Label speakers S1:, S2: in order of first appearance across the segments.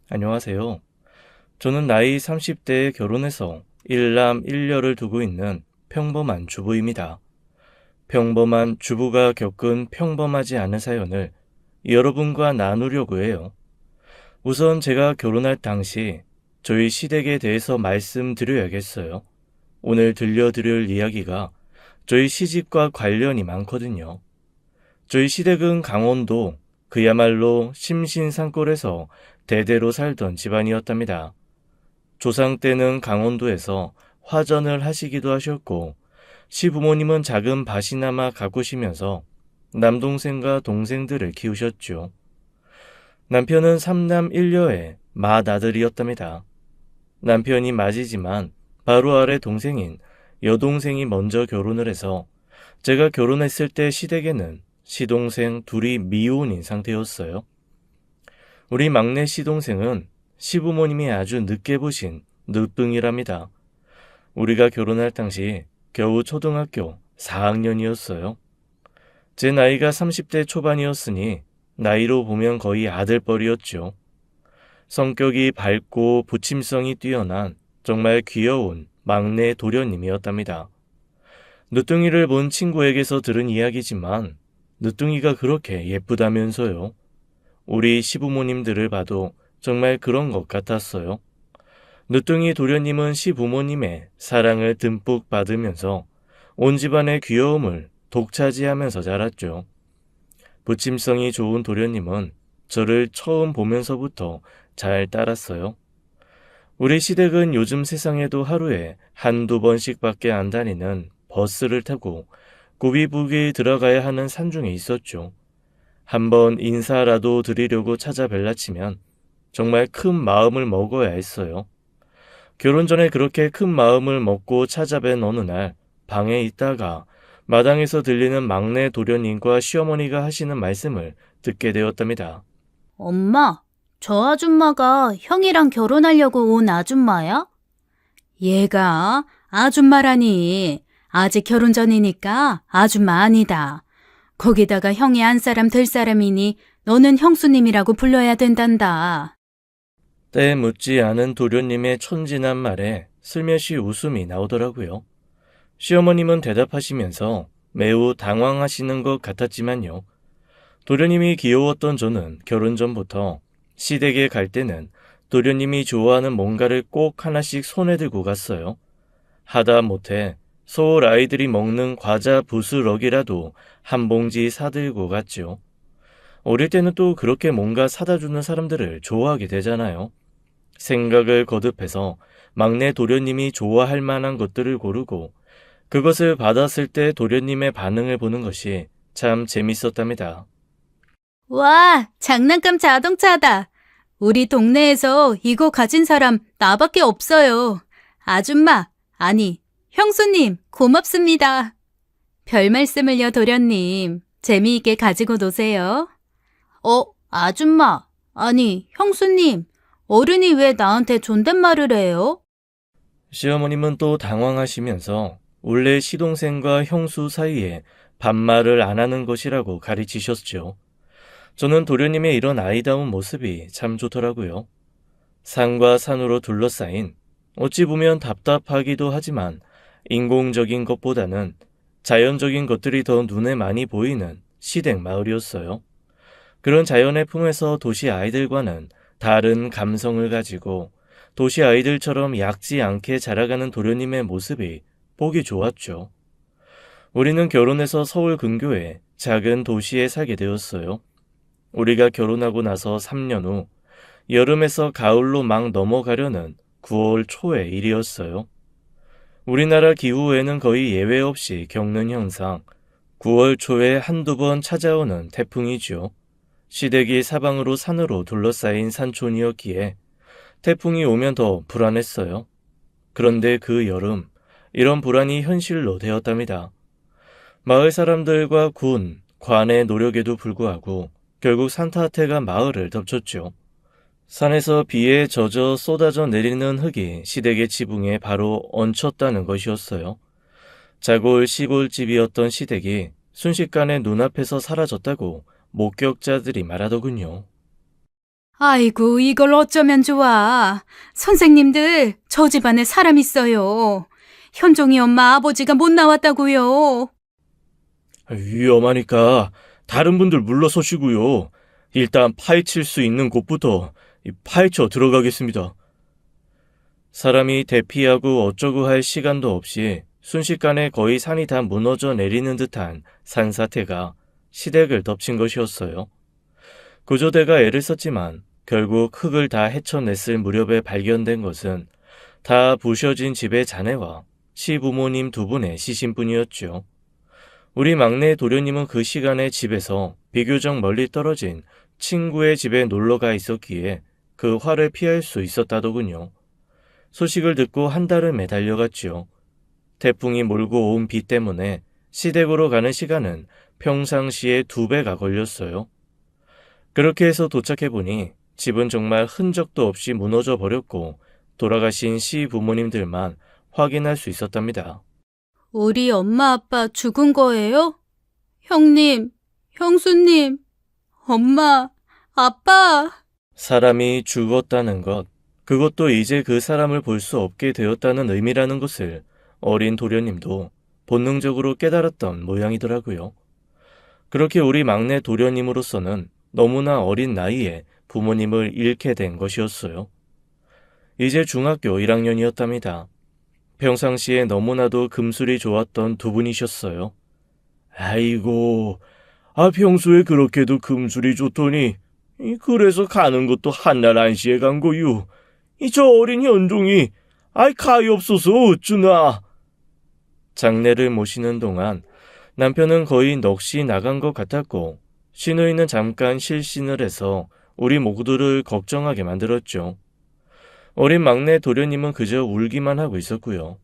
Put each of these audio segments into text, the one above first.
S1: 안녕하세요. 저는 나이 30대에 결혼해서 일남 일녀를 두고 있는 평범한 주부입니다. 평범한 주부가 겪은 평범하지 않은 사연을 여러분과 나누려고 해요. 우선 제가 결혼할 당시 저희 시댁에 대해서 말씀드려야겠어요. 오늘 들려드릴 이야기가 저희 시집과 관련이 많거든요. 저희 시댁은 강원도, 그야말로 심신산골에서 대대로 살던 집안이었답니다. 조상 때는 강원도에서 화전을 하시기도 하셨고, 시부모님은 작은 밭이나마 가꾸시면서 남동생과 동생들을 키우셨죠. 남편은 삼남 일녀의 맏아들이었답니다. 남편이 맏이지만 바로 아래 동생인 여동생이 먼저 결혼을 해서 제가 결혼했을 때 시댁에는 시동생 둘이 미혼인 상태였어요. 우리 막내 시동생은 시부모님이 아주 늦게 보신 늦둥이랍니다. 우리가 결혼할 당시 겨우 초등학교 4학년이었어요. 제 나이가 30대 초반이었으니 나이로 보면 거의 아들뻘이었죠. 성격이 밝고 부침성이 뛰어난 정말 귀여운 막내 도련님이었답니다. 늦둥이를 본 친구에게서 들은 이야기지만 늦둥이가 그렇게 예쁘다면서요. 우리 시부모님들을 봐도 정말 그런 것 같았어요. 늦둥이 도련님은 시부모님의 사랑을 듬뿍 받으면서 온 집안의 귀여움을 독차지하면서 자랐죠. 부침성이 좋은 도련님은 저를 처음 보면서부터 잘 따랐어요. 우리 시댁은 요즘 세상에도 하루에 한두 번씩밖에 안 다니는 버스를 타고 구비부기 들어가야 하는 산중에 있었죠. 한번 인사라도 드리려고 찾아뵐라 치면 정말 큰 마음을 먹어야 했어요. 결혼 전에 그렇게 큰 마음을 먹고 찾아뵌 어느 날 방에 있다가 마당에서 들리는 막내 도련님과 시어머니가 하시는 말씀을 듣게 되었답니다.
S2: 엄마, 저 아줌마가 형이랑 결혼하려고 온 아줌마야? 얘가 아줌마라니. 아직 결혼 전이니까 아줌마 아니다. 거기다가 형이 안 사람 될 사람이니 너는 형수님이라고 불러야 된단다.
S1: 때 묻지 않은 도련님의 촌진한 말에 슬며시 웃음이 나오더라고요. 시어머님은 대답하시면서 매우 당황하시는 것 같았지만요. 도련님이 귀여웠던 저는 결혼 전부터 시댁에 갈 때는 도련님이 좋아하는 뭔가를 꼭 하나씩 손에 들고 갔어요. 하다 못해 서울 아이들이 먹는 과자 부스러기라도 한 봉지 사들고 갔죠. 어릴 때는 또 그렇게 뭔가 사다 주는 사람들을 좋아하게 되잖아요. 생각을 거듭해서 막내 도련님이 좋아할 만한 것들을 고르고 그것을 받았을 때 도련님의 반응을 보는 것이 참 재밌었답니다.
S2: 와, 장난감 자동차다. 우리 동네에서 이거 가진 사람 나밖에 없어요. 아줌마, 아니, 형수님, 고맙습니다. 별 말씀을요, 도련님. 재미있게 가지고 노세요. 아줌마, 아니, 형수님, 어른이 왜 나한테 존댓말을 해요?
S1: 시어머님은 또 당황하시면서 원래 시동생과 형수 사이에 반말을 안 하는 것이라고 가르치셨죠. 저는 도련님의 이런 아이다운 모습이 참 좋더라고요. 산과 산으로 둘러싸인 어찌 보면 답답하기도 하지만 인공적인 것보다는 자연적인 것들이 더 눈에 많이 보이는 시댁 마을이었어요. 그런 자연의 품에서 도시 아이들과는 다른 감성을 가지고 도시 아이들처럼 얕지 않게 자라가는 도련님의 모습이 보기 좋았죠. 우리는 결혼해서 서울 근교의 작은 도시에 살게 되었어요. 우리가 결혼하고 나서 3년 후 여름에서 가을로 막 넘어가려는 9월 초의 일이었어요. 우리나라 기후에는 거의 예외 없이 겪는 현상, 9월 초에 한두 번 찾아오는 태풍이죠. 시댁이 사방으로 산으로 둘러싸인 산촌이었기에 태풍이 오면 더 불안했어요. 그런데 그 여름, 이런 불안이 현실로 되었답니다. 마을 사람들과 군, 관의 노력에도 불구하고 결국 산타아태가 마을을 덮쳤죠. 산에서 비에 젖어 쏟아져 내리는 흙이 시댁의 지붕에 바로 얹혔다는 것이었어요. 자골 시골집이었던 시댁이 순식간에 눈앞에서 사라졌다고 목격자들이 말하더군요.
S2: 아이고, 이걸 어쩌면 좋아. 선생님들, 저 집안에 사람 있어요. 현종이 엄마 아버지가 못 나왔다고요.
S1: 위험하니까 다른 분들 물러서시고요. 일단 파헤칠 수 있는 곳부터 파헤쳐 들어가겠습니다. 사람이 대피하고 어쩌고 할 시간도 없이 순식간에 거의 산이 다 무너져 내리는 듯한 산사태가 시댁을 덮친 것이었어요. 구조대가 애를 썼지만 결국 흙을 다 헤쳐냈을 무렵에 발견된 것은 다 부셔진 집의 자네와 시부모님 두 분의 시신뿐이었죠. 우리 막내 도련님은 그 시간에 집에서 비교적 멀리 떨어진 친구의 집에 놀러가 있었기에 그 화를 피할 수 있었다더군요. 소식을 듣고 한 달을 매달려갔지요. 태풍이 몰고 온 비 때문에 시댁으로 가는 시간은 평상시의 2배가 걸렸어요. 그렇게 해서 도착해보니 집은 정말 흔적도 없이 무너져 버렸고 돌아가신 시부모님들만 확인할 수 있었답니다.
S2: 우리 엄마 아빠 죽은 거예요? 형님, 형수님, 엄마, 아빠.
S1: 사람이 죽었다는 것, 그것도 이제 그 사람을 볼 수 없게 되었다는 의미라는 것을 어린 도련님도 본능적으로 깨달았던 모양이더라고요. 그렇게 우리 막내 도련님으로서는 너무나 어린 나이에 부모님을 잃게 된 것이었어요. 이제 중학교 1학년이었답니다. 평상시에 너무나도 금술이 좋았던 두 분이셨어요. 아이고, 평소에 그렇게도 금술이 좋더니 그래서 가는 것도 한날 안시에 간 거유. 저 어린 현종이 가엾소서 어쭈나. 장례를 모시는 동안 남편은 거의 넋이 나간 것 같았고 시누이는 잠깐 실신을 해서 우리 모두를 걱정하게 만들었죠. 어린 막내 도련님은 그저 울기만 하고 있었고요.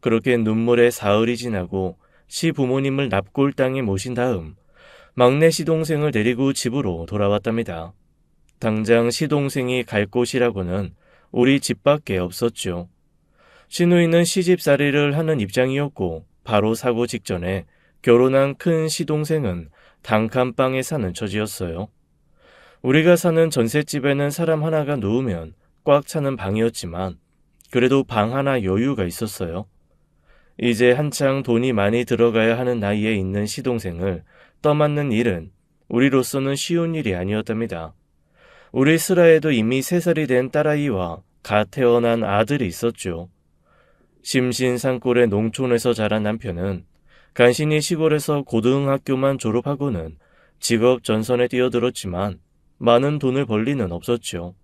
S1: 그렇게 눈물의 사흘이 지나고 시부모님을 납골 땅에 모신 다음 막내 시동생을 데리고 집으로 돌아왔답니다. 당장 시동생이 갈 곳이라고는 우리 집밖에 없었죠. 시누이는 시집살이를 하는 입장이었고 바로 사고 직전에 결혼한 큰 시동생은 단칸방에 사는 처지였어요. 우리가 사는 전셋집에는 사람 하나가 누우면 꽉 차는 방이었지만 그래도 방 하나 여유가 있었어요. 이제 한창 돈이 많이 들어가야 하는 나이에 있는 시동생을 떠맡는 일은 우리로서는 쉬운 일이 아니었답니다. 우리 슬하에도 이미 3살이 된 딸아이와 갓 태어난 아들이 있었죠. 심신산골의 농촌에서 자란 남편은 간신히 시골에서 고등학교만 졸업하고는 직업 전선에 뛰어들었지만 많은 돈을 벌 리는 없었죠.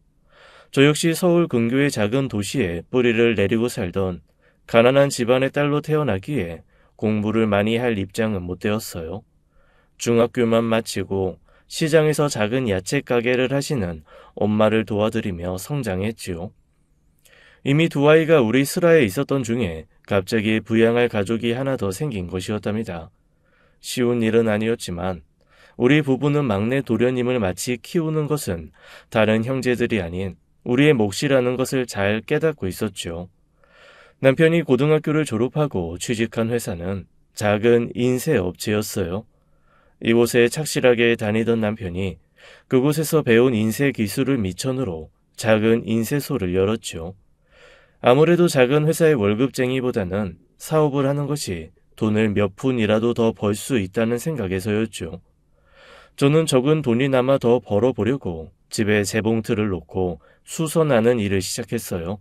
S1: 저 역시 서울 근교의 작은 도시에 뿌리를 내리고 살던 가난한 집안의 딸로 태어나기에 공부를 많이 할 입장은 못 되었어요. 중학교만 마치고 시장에서 작은 야채 가게를 하시는 엄마를 도와드리며 성장했지요. 이미 두 아이가 우리 슬하에 있었던 중에 갑자기 부양할 가족이 하나 더 생긴 것이었답니다. 쉬운 일은 아니었지만 우리 부부는 막내 도련님을 마치 키우는 것은 다른 형제들이 아닌 우리의 몫이라는 것을 잘 깨닫고 있었죠. 남편이 고등학교를 졸업하고 취직한 회사는 작은 인쇄업체였어요. 이곳에 착실하게 다니던 남편이 그곳에서 배운 인쇄 기술을 미천으로 작은 인쇄소를 열었죠. 아무래도 작은 회사의 월급쟁이보다는 사업을 하는 것이 돈을 몇 푼이라도 더 벌 수 있다는 생각에서였죠. 저는 적은 돈이나마 더 벌어보려고 집에 재봉틀을 놓고 수선하는 일을 시작했어요.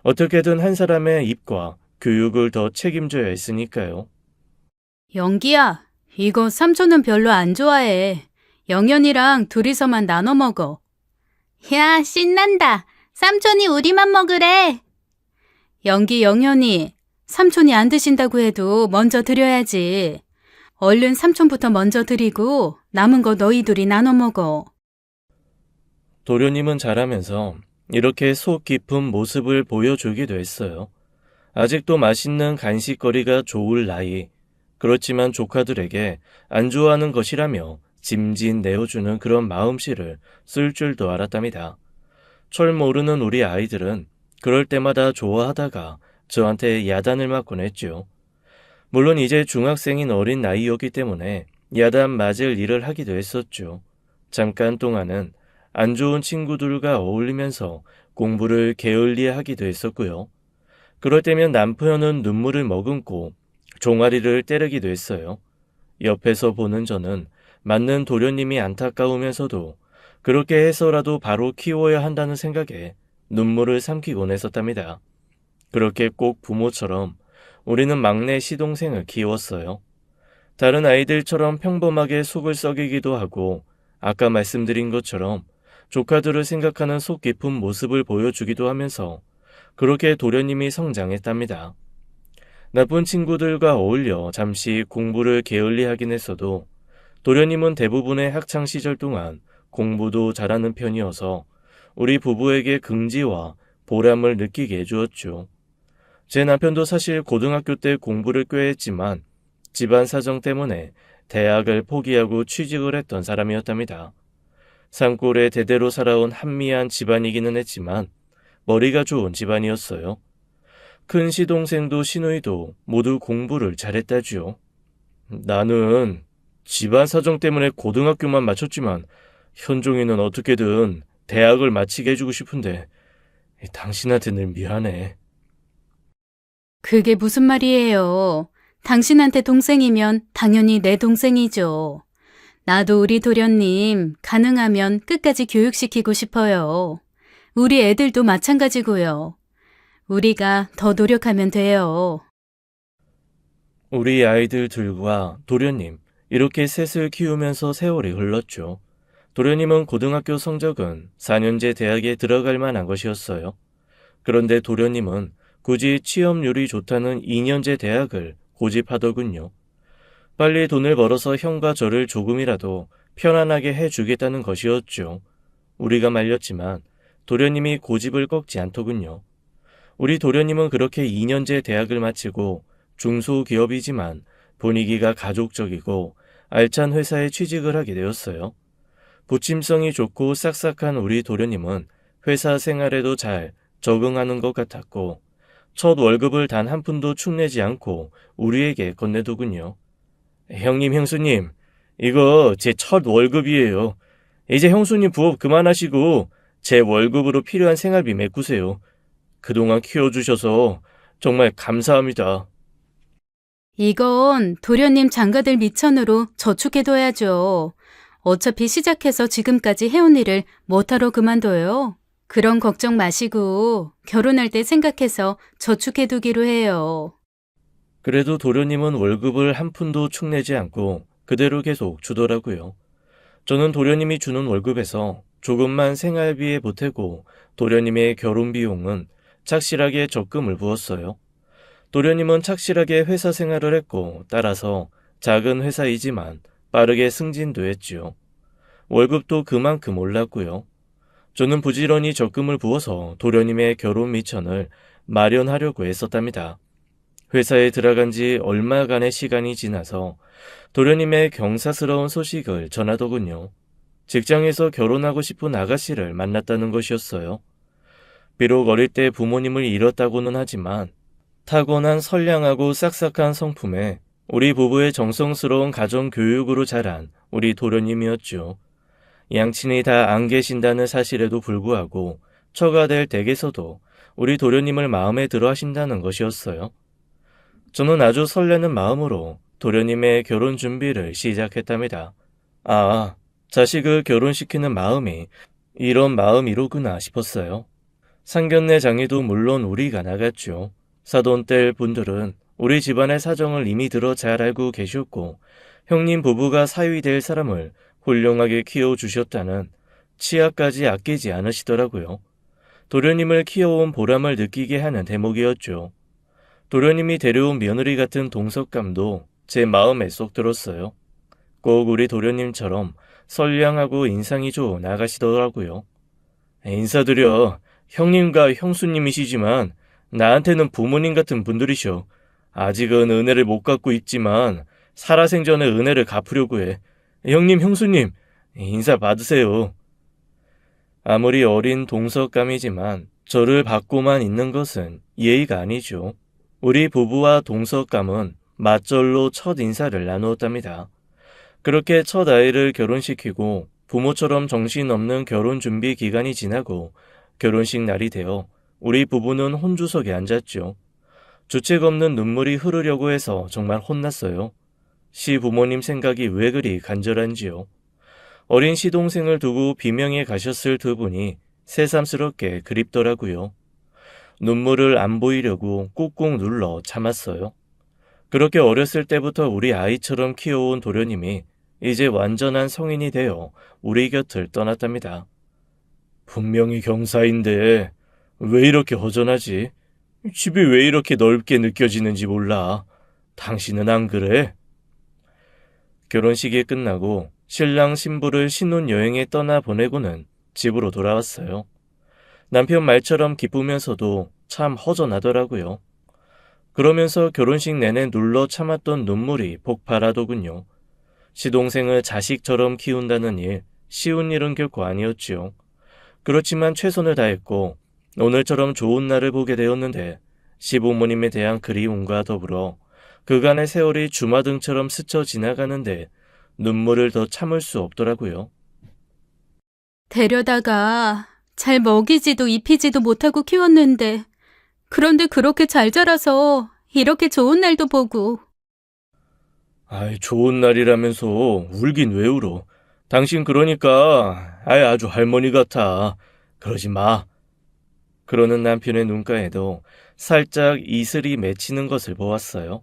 S1: 어떻게든 한 사람의 입과 교육을 더 책임져야 했으니까요.
S2: 영기야, 이거 삼촌은 별로 안 좋아해. 영현이랑 둘이서만 나눠 먹어. 야, 신난다. 삼촌이 우리만 먹으래. 영기, 영현이, 삼촌이 안 드신다고 해도 먼저 드려야지. 얼른 삼촌부터 먼저 드리고 남은 거 너희 둘이 나눠 먹어.
S1: 도련님은 자라면서 이렇게 속 깊은 모습을 보여주기도 했어요. 아직도 맛있는 간식거리가 좋을 나이, 그렇지만 조카들에게 안 좋아하는 것이라며 짐진 내어주는 그런 마음씨를 쓸 줄도 알았답니다. 철 모르는 우리 아이들은 그럴 때마다 좋아하다가 저한테 야단을 맞곤 했죠. 물론 이제 중학생인 어린 나이였기 때문에 야단 맞을 일을 하기도 했었죠. 잠깐 동안은 안 좋은 친구들과 어울리면서 공부를 게을리하기도 했었고요. 그럴 때면 남편은 눈물을 머금고 종아리를 때리기도 했어요. 옆에서 보는 저는 맞는 도련님이 안타까우면서도 그렇게 해서라도 바로 키워야 한다는 생각에 눈물을 삼키곤 했었답니다. 그렇게 꼭 부모처럼 우리는 막내 시동생을 키웠어요. 다른 아이들처럼 평범하게 속을 썩이기도 하고 아까 말씀드린 것처럼 조카들을 생각하는 속 깊은 모습을 보여주기도 하면서 그렇게 도련님이 성장했답니다. 나쁜 친구들과 어울려 잠시 공부를 게을리하긴 했어도 도련님은 대부분의 학창 시절 동안 공부도 잘하는 편이어서 우리 부부에게 긍지와 보람을 느끼게 해주었죠. 제 남편도 사실 고등학교 때 공부를 꽤 했지만 집안 사정 때문에 대학을 포기하고 취직을 했던 사람이었답니다. 산골에 대대로 살아온 한미한 집안이기는 했지만 머리가 좋은 집안이었어요. 큰 시동생도 시누이도 모두 공부를 잘했다지요. 나는 집안 사정 때문에 고등학교만 마쳤지만 현종이는 어떻게든 대학을 마치게 해주고 싶은데 당신한테 늘 미안해.
S2: 그게 무슨 말이에요? 당신한테 동생이면 당연히 내 동생이죠. 나도 우리 도련님 가능하면 끝까지 교육시키고 싶어요. 우리 애들도 마찬가지고요. 우리가 더 노력하면 돼요.
S1: 우리 아이들 둘과 도련님, 이렇게 셋을 키우면서 세월이 흘렀죠. 도련님은 고등학교 성적은 4년제 대학에 들어갈 만한 것이었어요. 그런데 도련님은 굳이 취업률이 좋다는 2년제 대학을 고집하더군요. 빨리 돈을 벌어서 형과 저를 조금이라도 편안하게 해주겠다는 것이었죠. 우리가 말렸지만 도련님이 고집을 꺾지 않더군요. 우리 도련님은 그렇게 2년제 대학을 마치고 중소기업이지만 분위기가 가족적이고 알찬 회사에 취직을 하게 되었어요. 부침성이 좋고 싹싹한 우리 도련님은 회사 생활에도 잘 적응하는 것 같았고 첫 월급을 단 한 푼도 축내지 않고 우리에게 건네더군요. 형님, 형수님, 이거 제 첫 월급이에요. 이제 형수님 부업 그만하시고 제 월급으로 필요한 생활비 메꾸세요. 그동안 키워주셔서 정말 감사합니다.
S2: 이건 도련님 장가들 미천으로 저축해둬야죠. 어차피 시작해서 지금까지 해온 일을 뭐하러 그만둬요? 그런 걱정 마시고 결혼할 때 생각해서 저축해두기로 해요.
S1: 그래도 도련님은 월급을 한 푼도 축내지 않고 그대로 계속 주더라고요. 저는 도련님이 주는 월급에서 조금만 생활비에 보태고 도련님의 결혼 비용은 착실하게 적금을 부었어요. 도련님은 착실하게 회사 생활을 했고 따라서 작은 회사이지만 빠르게 승진도 했지요. 월급도 그만큼 올랐고요. 저는 부지런히 적금을 부어서 도련님의 결혼 미천을 마련하려고 했었답니다. 회사에 들어간 지 얼마간의 시간이 지나서 도련님의 경사스러운 소식을 전하더군요. 직장에서 결혼하고 싶은 아가씨를 만났다는 것이었어요. 비록 어릴 때 부모님을 잃었다고는 하지만 타고난 선량하고 싹싹한 성품에 우리 부부의 정성스러운 가정 교육으로 자란 우리 도련님이었죠. 양친이 다 안 계신다는 사실에도 불구하고 처가 될 댁에서도 우리 도련님을 마음에 들어 하신다는 것이었어요. 저는 아주 설레는 마음으로 도련님의 결혼 준비를 시작했답니다. 아, 자식을 결혼시키는 마음이 이런 마음이로구나 싶었어요. 상견례 장에도 물론 우리가 나갔죠. 사돈 뗄 분들은 우리 집안의 사정을 이미 들어 잘 알고 계셨고 형님 부부가 사위 될 사람을 훌륭하게 키워주셨다는 치아까지 아끼지 않으시더라고요. 도련님을 키워온 보람을 느끼게 하는 대목이었죠. 도련님이 데려온 며느리 같은 동석감도 제 마음에 쏙 들었어요. 꼭 우리 도련님처럼 선량하고 인상이 좋은 아가씨더라고요. 인사드려. 형님과 형수님이시지만 나한테는 부모님 같은 분들이셔. 아직은 은혜를 못 갚고 있지만 살아생전에 은혜를 갚으려고 해. 형님, 형수님, 인사 받으세요. 아무리 어린 동석감이지만 저를 받고만 있는 것은 예의가 아니죠. 우리 부부와 동석감은 맞절로 첫 인사를 나누었답니다. 그렇게 첫 아이를 결혼시키고 부모처럼 정신없는 결혼 준비 기간이 지나고 결혼식 날이 되어 우리 부부는 혼주석에 앉았죠. 주책 없는 눈물이 흐르려고 해서 정말 혼났어요. 시부모님 생각이 왜 그리 간절한지요. 어린 시동생을 두고 비명에 가셨을 두 분이 새삼스럽게 그립더라고요. 눈물을 안 보이려고 꾹꾹 눌러 참았어요. 그렇게 어렸을 때부터 우리 아이처럼 키워온 도련님이 이제 완전한 성인이 되어 우리 곁을 떠났답니다. 분명히 경사인데 왜 이렇게 허전하지? 집이 왜 이렇게 넓게 느껴지는지 몰라. 당신은 안 그래? 결혼식이 끝나고 신랑 신부를 신혼여행에 떠나보내고는 집으로 돌아왔어요. 남편 말처럼 기쁘면서도 참 허전하더라고요. 그러면서 결혼식 내내 눌러 참았던 눈물이 폭발하더군요. 시동생을 자식처럼 키운다는 일, 쉬운 일은 결코 아니었지요. 그렇지만 최선을 다했고 오늘처럼 좋은 날을 보게 되었는데 시부모님에 대한 그리움과 더불어 그간의 세월이 주마등처럼 스쳐 지나가는데 눈물을 더 참을 수 없더라고요.
S2: 데려다가 잘 먹이지도 입히지도 못하고 키웠는데 그런데 그렇게 잘 자라서 이렇게 좋은 날도 보고.
S1: 아이, 좋은 날이라면서 울긴 왜 울어? 당신 그러니까 아주 할머니 같아. 그러지 마. 그러는 남편의 눈가에도 살짝 이슬이 맺히는 것을 보았어요.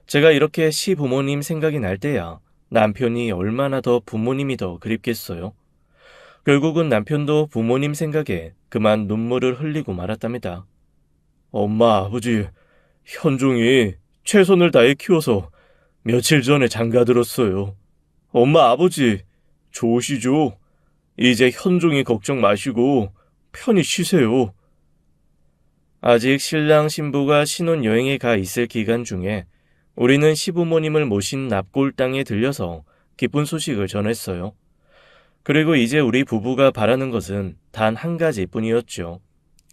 S1: 제가 이렇게 시부모님 생각이 날 때야 남편이 얼마나 더 부모님이 더 그립겠어요. 결국은 남편도 부모님 생각에 그만 눈물을 흘리고 말았답니다. 엄마, 아버지, 현종이 최선을 다해 키워서 며칠 전에 장가들었어요. 엄마, 아버지, 좋으시죠? 이제 현종이 걱정 마시고 편히 쉬세요. 아직 신랑 신부가 신혼여행에 가 있을 기간 중에 우리는 시부모님을 모신 납골 땅에 들려서 기쁜 소식을 전했어요. 그리고 이제 우리 부부가 바라는 것은 단 한 가지뿐이었죠.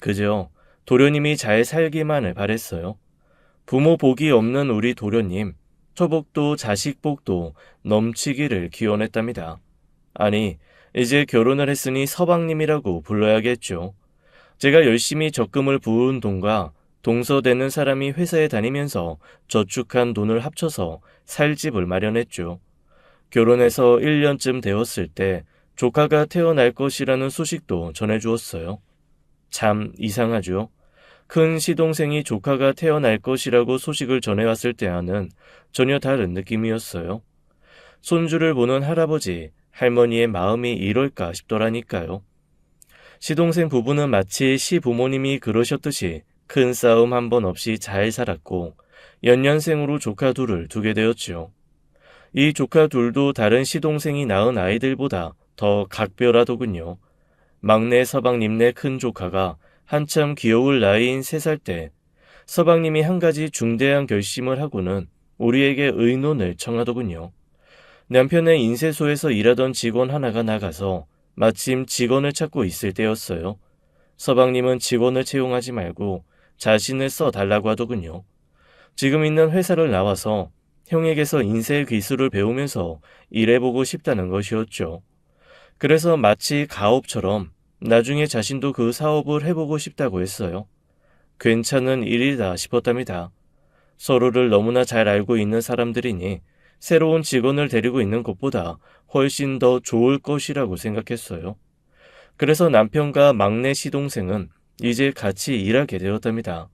S1: 그저 도련님이 잘 살기만을 바랬어요. 부모 복이 없는 우리 도련님, 처복도 자식복도 넘치기를 기원했답니다. 아니, 이제 결혼을 했으니 서방님이라고 불러야겠죠. 제가 열심히 적금을 부은 돈과 동서되는 사람이 회사에 다니면서 저축한 돈을 합쳐서 살 집을 마련했죠. 결혼해서 1년쯤 되었을 때 조카가 태어날 것이라는 소식도 전해주었어요. 참 이상하죠. 큰 시동생이 조카가 태어날 것이라고 소식을 전해왔을 때와는 전혀 다른 느낌이었어요. 손주를 보는 할아버지, 할머니의 마음이 이럴까 싶더라니까요. 시동생 부부는 마치 시부모님이 그러셨듯이 큰 싸움 한 번 없이 잘 살았고 연년생으로 조카 둘을 두게 되었지요. 이 조카 둘도 다른 시동생이 낳은 아이들보다 더 각별하더군요. 막내 서방님네 큰 조카가 한참 귀여울 나이인 3살 때 서방님이 한 가지 중대한 결심을 하고는 우리에게 의논을 청하더군요. 남편의 인쇄소에서 일하던 직원 하나가 나가서 마침 직원을 찾고 있을 때였어요. 서방님은 직원을 채용하지 말고 자신을 써달라고 하더군요. 지금 있는 회사를 나와서 형에게서 인쇄 기술을 배우면서 일해보고 싶다는 것이었죠. 그래서 마치 가업처럼 나중에 자신도 그 사업을 해보고 싶다고 했어요. 괜찮은 일이다 싶었답니다. 서로를 너무나 잘 알고 있는 사람들이니 새로운 직원을 데리고 있는 것보다 훨씬 더 좋을 것이라고 생각했어요. 그래서 남편과 막내 시동생은 이제 같이 일하게 되었답니다.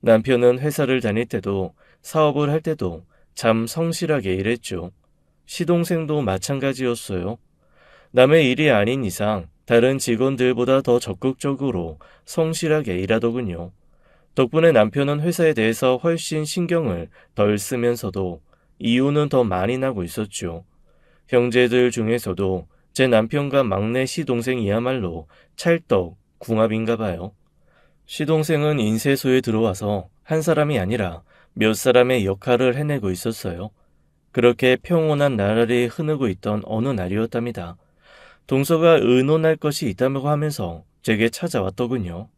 S1: 남편은 회사를 다닐 때도 사업을 할 때도 참 성실하게 일했죠. 시동생도 마찬가지였어요. 남의 일이 아닌 이상 다른 직원들보다 더 적극적으로 성실하게 일하더군요. 덕분에 남편은 회사에 대해서 훨씬 신경을 덜 쓰면서도 이유는 더 많이 나고 있었죠. 형제들 중에서도 제 남편과 막내 시동생이야말로 찰떡 궁합인가 봐요. 시동생은 인쇄소에 들어와서 한 사람이 아니라 몇 사람의 역할을 해내고 있었어요. 그렇게 평온한 나날이 흐르고 있던 어느 날이었답니다. 동서가 의논할 것이 있다고 하면서 제게 찾아왔더군요.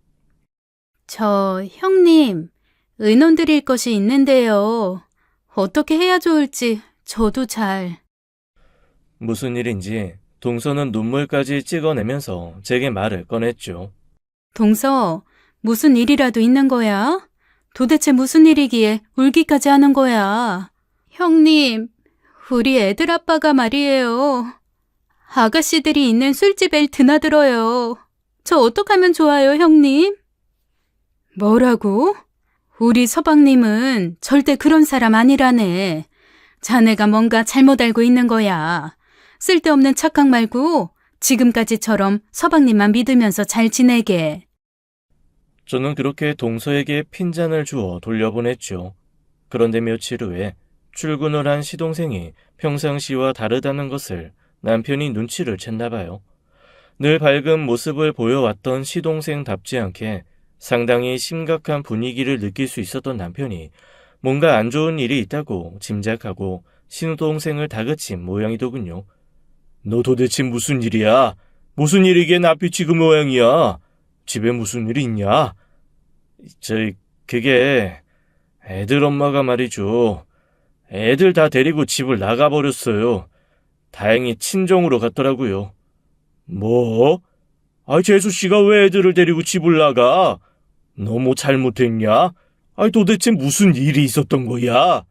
S2: 저 형님, 의논 드릴 것이 있는데요. 어떻게 해야 좋을지 저도 잘.
S1: 무슨 일인지 동서는 눈물까지 찍어내면서 제게 말을 꺼냈죠.
S2: 동서, 무슨 일이라도 있는 거야? 도대체 무슨 일이기에 울기까지 하는 거야? 형님, 우리 애들 아빠가 말이에요. 아가씨들이 있는 술집에 드나들어요. 저 어떡하면 좋아요, 형님? 뭐라고? 우리 서방님은 절대 그런 사람 아니라네. 자네가 뭔가 잘못 알고 있는 거야. 쓸데없는 착각 말고 지금까지처럼 서방님만 믿으면서 잘 지내게.
S1: 저는 그렇게 동서에게 핀잔을 주어 돌려보냈죠. 그런데 며칠 후에 출근을 한 시동생이 평상시와 다르다는 것을 남편이 눈치를 챘나 봐요. 늘 밝은 모습을 보여왔던 시동생답지 않게 상당히 심각한 분위기를 느낄 수 있었던 남편이 뭔가 안 좋은 일이 있다고 짐작하고 신동생을 다그친 모양이더군요. 너 도대체 무슨 일이야? 무슨 일이기에 낯빛이 그 모양이야? 집에 무슨 일이 있냐? 그게 애들 엄마가 말이죠. 애들 다 데리고 집을 나가버렸어요. 다행히 친정으로 갔더라고요. 뭐? 재수씨가 왜 애들을 데리고 집을 나가? 너 뭐 잘못했냐? 도대체 무슨 일이 있었던 거야?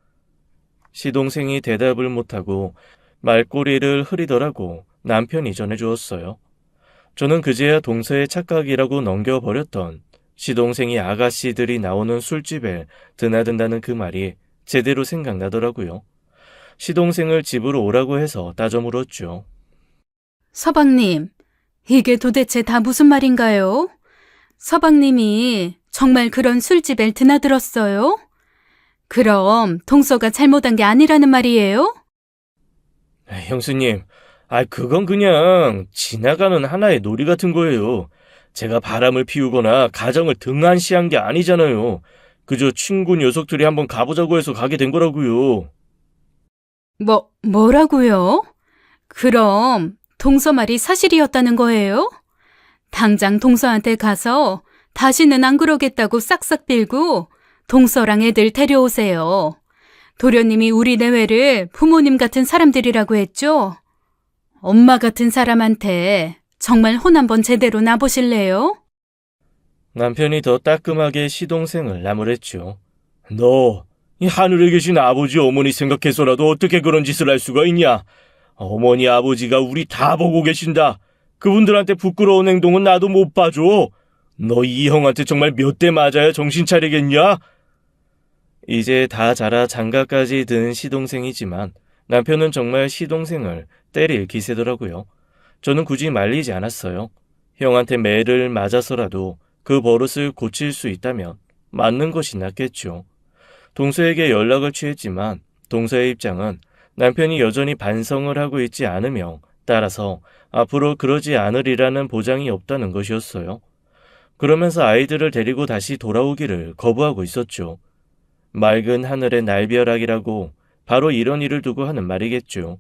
S1: 시동생이 대답을 못하고 말꼬리를 흐리더라고 남편이 전해주었어요. 저는 그제야 동서의 착각이라고 넘겨버렸던 시동생이 아가씨들이 나오는 술집에 드나든다는 그 말이 제대로 생각나더라고요. 시동생을 집으로 오라고 해서 따져 물었죠.
S2: 서방님, 이게 도대체 다 무슨 말인가요? 서방님이 정말 그런 술집에 드나들었어요? 그럼 동서가 잘못한 게 아니라는 말이에요?
S1: 형수님, 그건 그냥 지나가는 하나의 놀이 같은 거예요. 제가 바람을 피우거나 가정을 등한시한 게 아니잖아요. 그저 친구 녀석들이 한번 가보자고 해서 가게 된 거라고요.
S2: 뭐라고요? 그럼 동서 말이 사실이었다는 거예요? 당장 동서한테 가서 다시는 안 그러겠다고 싹싹 빌고 동서랑 애들 데려오세요. 도련님이 우리 내외를 부모님 같은 사람들이라고 했죠? 엄마 같은 사람한테 정말 혼 한번 제대로 나보실래요?
S1: 남편이 더 따끔하게 시동생을 나무랬죠. 너, 이 하늘에 계신 아버지 어머니 생각해서라도 어떻게 그런 짓을 할 수가 있냐? 어머니 아버지가 우리 다 보고 계신다. 그분들한테 부끄러운 행동은 나도 못 봐줘. 너 이 형한테 정말 몇 대 맞아야 정신 차리겠냐? 이제 다 자라 장가까지 든 시동생이지만 남편은 정말 시동생을 때릴 기세더라고요. 저는 굳이 말리지 않았어요. 형한테 매를 맞아서라도 그 버릇을 고칠 수 있다면 맞는 것이 낫겠죠. 동서에게 연락을 취했지만 동서의 입장은 남편이 여전히 반성을 하고 있지 않으며 따라서 앞으로 그러지 않으리라는 보장이 없다는 것이었어요. 그러면서 아이들을 데리고 다시 돌아오기를 거부하고 있었죠. 맑은 하늘의 날벼락이라고 바로 이런 일을 두고 하는 말이겠죠.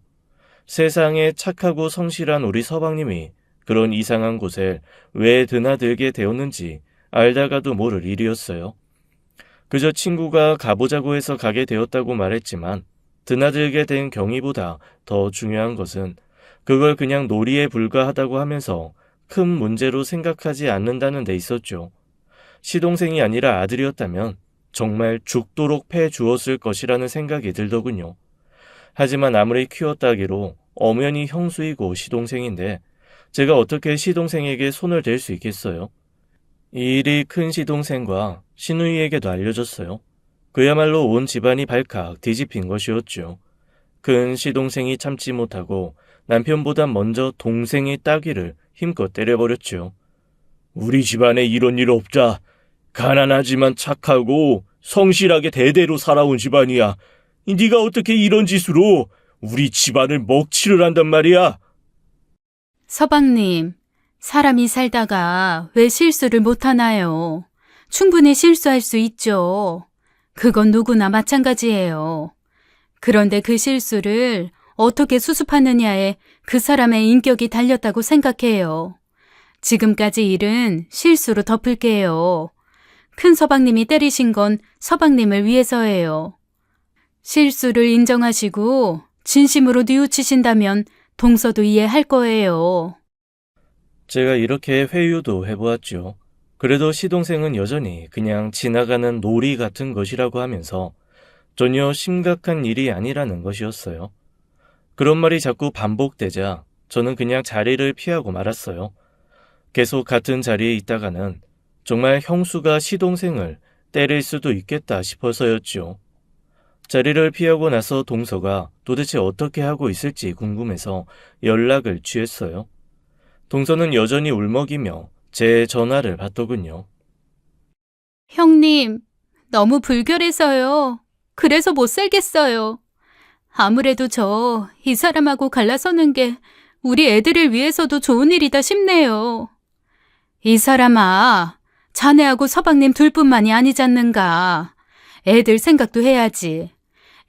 S1: 세상에 착하고 성실한 우리 서방님이 그런 이상한 곳에 왜 드나들게 되었는지 알다가도 모를 일이었어요. 그저 친구가 가보자고 해서 가게 되었다고 말했지만 드나들게 된 경위보다 더 중요한 것은 그걸 그냥 놀이에 불과하다고 하면서 큰 문제로 생각하지 않는다는 데 있었죠. 시동생이 아니라 아들이었다면 정말 죽도록 패 주었을 것이라는 생각이 들더군요. 하지만 아무리 키웠다기로 엄연히 형수이고 시동생인데 제가 어떻게 시동생에게 손을 댈 수 있겠어요? 이 일이 큰 시동생과 시누이에게도 알려졌어요. 그야말로 온 집안이 발칵 뒤집힌 것이었죠. 큰 시동생이 참지 못하고 남편보다 먼저 동생의 따귀를 힘껏 때려버렸죠. 우리 집안에 이런 일 없다. 가난하지만 착하고 성실하게 대대로 살아온 집안이야. 네가 어떻게 이런 짓으로 우리 집안을 먹칠을 한단 말이야?
S2: 서방님, 사람이 살다가 왜 실수를 못하나요? 충분히 실수할 수 있죠. 그건 누구나 마찬가지예요. 그런데 그 실수를 어떻게 수습하느냐에 그 사람의 인격이 달렸다고 생각해요. 지금까지 일은 실수로 덮을게요. 큰 서방님이 때리신 건 서방님을 위해서예요. 실수를 인정하시고 진심으로 뉘우치신다면 동서도 이해할 거예요.
S1: 제가 이렇게 회유도 해보았죠. 그래도 시동생은 여전히 그냥 지나가는 놀이 같은 것이라고 하면서 전혀 심각한 일이 아니라는 것이었어요. 그런 말이 자꾸 반복되자 저는 그냥 자리를 피하고 말았어요. 계속 같은 자리에 있다가는 정말 형수가 시동생을 때릴 수도 있겠다 싶어서였죠. 자리를 피하고 나서 동서가 도대체 어떻게 하고 있을지 궁금해서 연락을 취했어요. 동서는 여전히 울먹이며 제 전화를 받더군요.
S2: 형님, 너무 불결해서요. 그래서 못 살겠어요. 아무래도 이 사람하고 갈라서는 게 우리 애들을 위해서도 좋은 일이다 싶네요. 이 사람아, 자네하고 서방님 둘뿐만이 아니잖는가. 애들 생각도 해야지.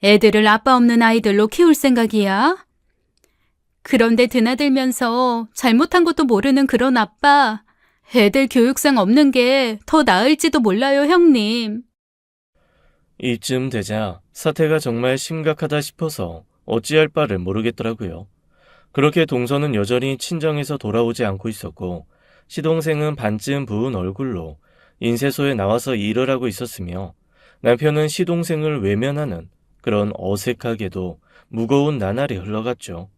S2: 애들을 아빠 없는 아이들로 키울 생각이야? 그런데 드나들면서 잘못한 것도 모르는 그런 아빠, 애들 교육상 없는 게 더 나을지도 몰라요, 형님.
S1: 이쯤 되자 사태가 정말 심각하다 싶어서 어찌할 바를 모르겠더라고요. 그렇게 동서는 여전히 친정에서 돌아오지 않고 있었고 시동생은 반쯤 부은 얼굴로 인쇄소에 나와서 일을 하고 있었으며 남편은 시동생을 외면하는 그런 어색하게도 무거운 나날이 흘러갔죠.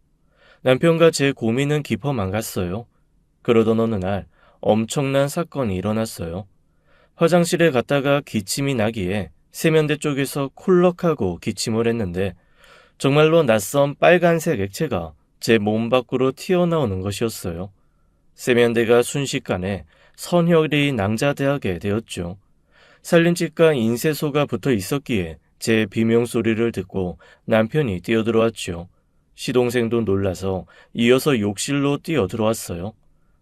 S1: 남편과 제 고민은 깊어만 갔어요. 그러던 어느 날 엄청난 사건이 일어났어요. 화장실에 갔다가 기침이 나기에 세면대 쪽에서 콜럭하고 기침을 했는데 정말로 낯선 빨간색 액체가 제 몸 밖으로 튀어나오는 것이었어요. 세면대가 순식간에 선혈이 낭자되게 되었죠. 살림집과 인쇄소가 붙어 있었기에 제 비명소리를 듣고 남편이 뛰어들어왔죠. 시동생도 놀라서 이어서 욕실로 뛰어들어왔어요.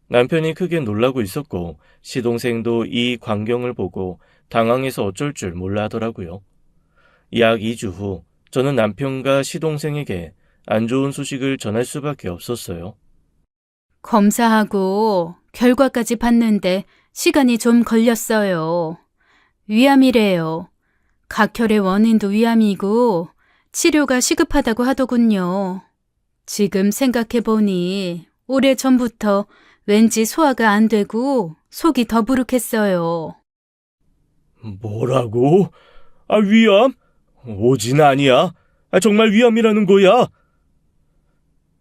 S1: 남편이 크게 놀라고 있었고 시동생도 이 광경을 보고 당황해서 어쩔 줄 몰라 하더라고요. 약 2주 후 저는 남편과 시동생에게 안 좋은 소식을 전할 수밖에 없었어요.
S2: 검사하고 결과까지 봤는데 시간이 좀 걸렸어요. 위암이래요. 각혈의 원인도 위암이고 치료가 시급하다고 하더군요. 지금 생각해보니 오래전부터 왠지 소화가 안 되고 속이 더부룩했어요.
S1: 뭐라고? 위암? 오진 아니야. 정말 위암이라는 거야.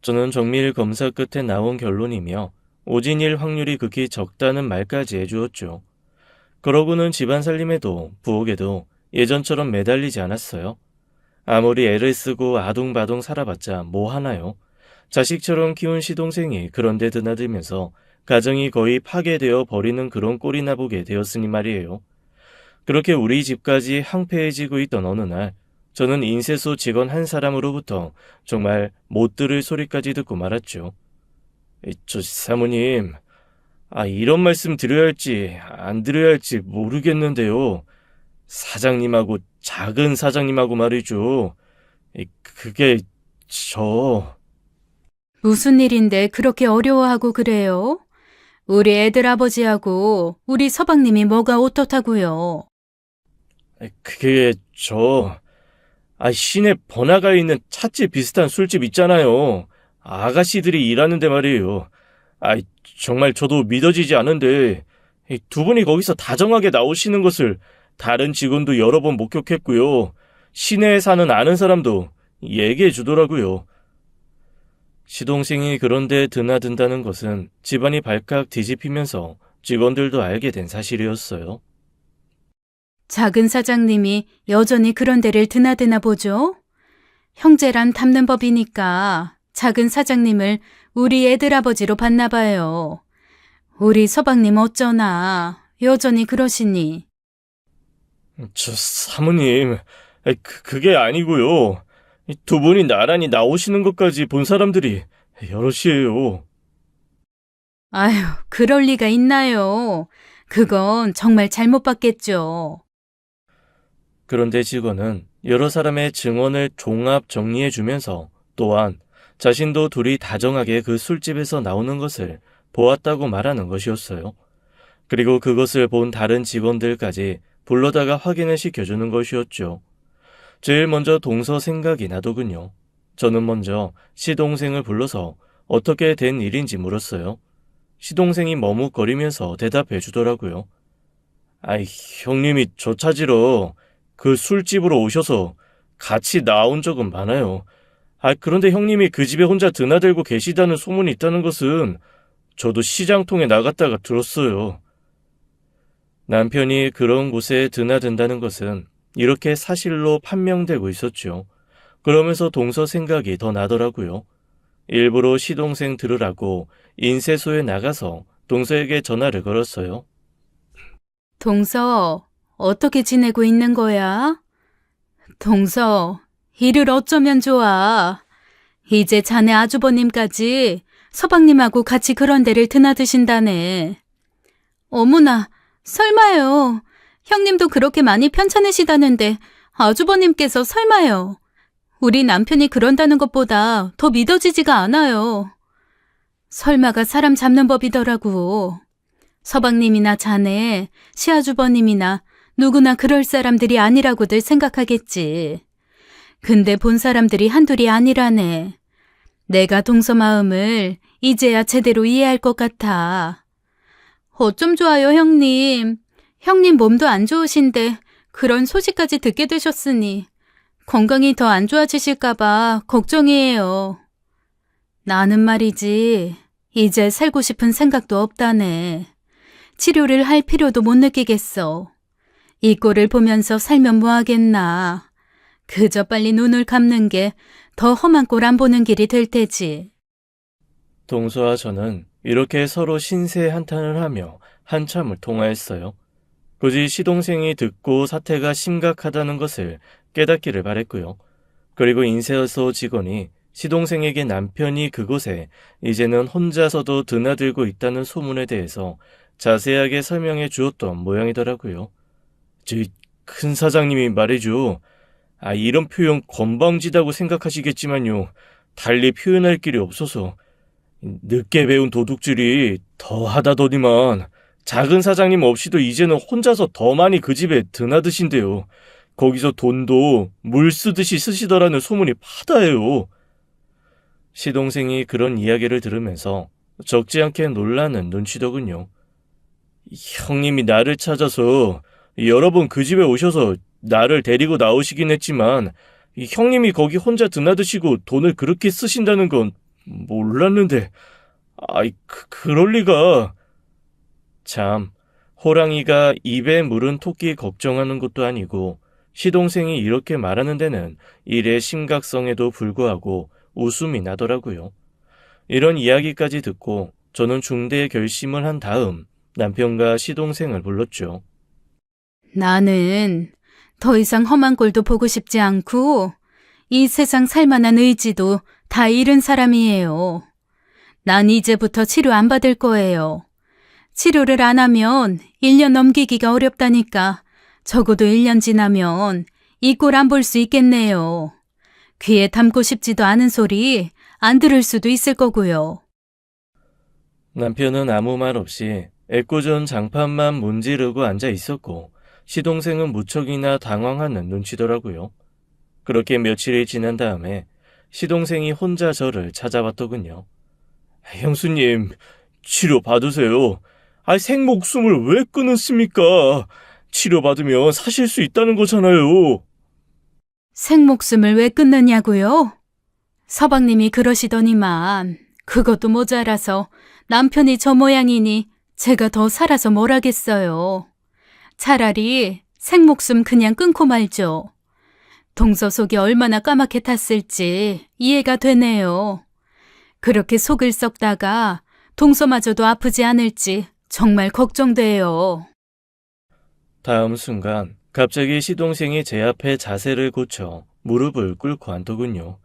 S1: 저는 정밀 검사 끝에 나온 결론이며 오진일 확률이 극히 적다는 말까지 해주었죠. 그러고는 집안 살림에도 부엌에도 예전처럼 매달리지 않았어요. 아무리 애를 쓰고 아둥바둥 살아봤자 뭐 하나요? 자식처럼 키운 시동생이 그런데 드나들면서 가정이 거의 파괴되어 버리는 그런 꼴이나 보게 되었으니 말이에요. 그렇게 우리 집까지 항폐해지고 있던 어느 날 저는 인쇄소 직원 한 사람으로부터 정말 못 들을 소리까지 듣고 말았죠. 사모님, 이런 말씀 드려야 할지 안 드려야 할지 모르겠는데요. 사장님하고 작은 사장님하고 말이죠. 그게
S2: 무슨 일인데 그렇게 어려워하고 그래요? 우리 애들 아버지하고 우리 서방님이 뭐가 어떻다고요?
S1: 그게 시내 번화가에 있는 찻집 비슷한 술집 있잖아요. 아가씨들이 일하는데 말이에요. 정말 저도 믿어지지 않은데 두 분이 거기서 다정하게 나오시는 것을 다른 직원도 여러 번 목격했고요. 시내에 사는 아는 사람도 얘기해 주더라고요. 시동생이 그런데 드나든다는 것은 집안이 발칵 뒤집히면서 직원들도 알게 된 사실이었어요.
S2: 작은 사장님이 여전히 그런 데를 드나드나 보죠? 형제란 닮는 법이니까 작은 사장님을 우리 애들 아버지로 봤나 봐요. 우리 서방님 어쩌나 여전히 그러시니.
S1: 사모님, 그게 아니고요. 두 분이 나란히 나오시는 것까지 본 사람들이 여럿이에요.
S2: 아휴, 그럴 리가 있나요? 그건 정말 잘못 봤겠죠.
S1: 그런데 직원은 여러 사람의 증언을 종합 정리해주면서 또한 자신도 둘이 다정하게 그 술집에서 나오는 것을 보았다고 말하는 것이었어요. 그리고 그것을 본 다른 직원들까지 불러다가 확인을 시켜주는 것이었죠. 제일 먼저 동서 생각이 나더군요. 저는 먼저 시동생을 불러서 어떻게 된 일인지 물었어요. 시동생이 머뭇거리면서 대답해 주더라고요. 아이, 형님이 저 찾으러 그 술집으로 오셔서 같이 나온 적은 많아요. 그런데 형님이 그 집에 혼자 드나들고 계시다는 소문이 있다는 것은 저도 시장통에 나갔다가 들었어요. 남편이 그런 곳에 드나든다는 것은 이렇게 사실로 판명되고 있었죠. 그러면서 동서 생각이 더 나더라고요. 일부러 시동생 들으라고 인쇄소에 나가서 동서에게 전화를 걸었어요.
S2: 동서, 어떻게 지내고 있는 거야? 동서, 일을 어쩌면 좋아. 이제 자네 아주버님까지 서방님하고 같이 그런 데를 드나드신다네. 어머나, 설마요. 형님도 그렇게 많이 편찮으시다는데 아주버님께서 설마요. 우리 남편이 그런다는 것보다 더 믿어지지가 않아요. 설마가 사람 잡는 법이더라고. 서방님이나 자네, 시아주버님이나 누구나 그럴 사람들이 아니라고들 생각하겠지. 근데 본 사람들이 한둘이 아니라네. 내가 동서 마음을 이제야 제대로 이해할 것 같아. 어쩜 좋아요, 형님. 형님 몸도 안 좋으신데 그런 소식까지 듣게 되셨으니 건강이 더 안 좋아지실까봐 걱정이에요. 나는 말이지, 이제 살고 싶은 생각도 없다네. 치료를 할 필요도 못 느끼겠어. 이 꼴을 보면서 살면 뭐하겠나. 그저 빨리 눈을 감는 게 더 험한 꼴 안 보는 길이 될 테지.
S1: 동서와 저는 이렇게 서로 신세 한탄을 하며 한참을 통화했어요. 굳이 시동생이 듣고 사태가 심각하다는 것을 깨닫기를 바랬고요. 그리고 인쇄소 직원이 시동생에게 남편이 그곳에 이제는 혼자서도 드나들고 있다는 소문에 대해서 자세하게 설명해 주었던 모양이더라고요. 큰 사장님이 말이죠. 이런 표현 건방지다고 생각하시겠지만요. 달리 표현할 길이 없어서 늦게 배운 도둑질이 더 하다더니만 작은 사장님 없이도 이제는 혼자서 더 많이 그 집에 드나드신대요. 거기서 돈도 물 쓰듯이 쓰시더라는 소문이 파다해요. 시동생이 그런 이야기를 들으면서 적지 않게 놀라는 눈치더군요. 형님이 나를 찾아서 여러 번 그 집에 오셔서 나를 데리고 나오시긴 했지만 형님이 거기 혼자 드나드시고 돈을 그렇게 쓰신다는 건 몰랐는데 그럴 리가. 참, 호랑이가 입에 물은 토끼 걱정하는 것도 아니고 시동생이 이렇게 말하는 데는 일의 심각성에도 불구하고 웃음이 나더라고요. 이런 이야기까지 듣고 저는 중대의 결심을 한 다음 남편과 시동생을 불렀죠.
S2: 나는 더 이상 험한 꼴도 보고 싶지 않고 이 세상 살만한 의지도 다 잃은 사람이에요. 난 이제부터 치료 안 받을 거예요. 치료를 안 하면 1년 넘기기가 어렵다니까 적어도 1년 지나면 이 꼴 안 볼 수 있겠네요. 귀에 담고 싶지도 않은 소리 안 들을 수도 있을 거고요.
S1: 남편은 아무 말 없이 애꿎은 장판만 문지르고 앉아 있었고 시동생은 무척이나 당황하는 눈치더라고요. 그렇게 며칠이 지난 다음에 시동생이 혼자 저를 찾아왔더군요. 형수님, 치료 받으세요. 생목숨을 왜 끊었습니까? 치료받으면 사실 수 있다는 거잖아요.
S2: 생목숨을 왜 끊느냐고요? 서방님이 그러시더니만 그것도 모자라서 남편이 저 모양이니 제가 더 살아서 뭘 하겠어요. 차라리 생목숨 그냥 끊고 말죠. 동서 속이 얼마나 까맣게 탔을지 이해가 되네요. 그렇게 속을 썩다가 동서마저도 아프지 않을지 정말 걱정돼요.
S1: 다음 순간 갑자기 시동생이 제 앞에 자세를 고쳐 무릎을 꿇고 앉더군요.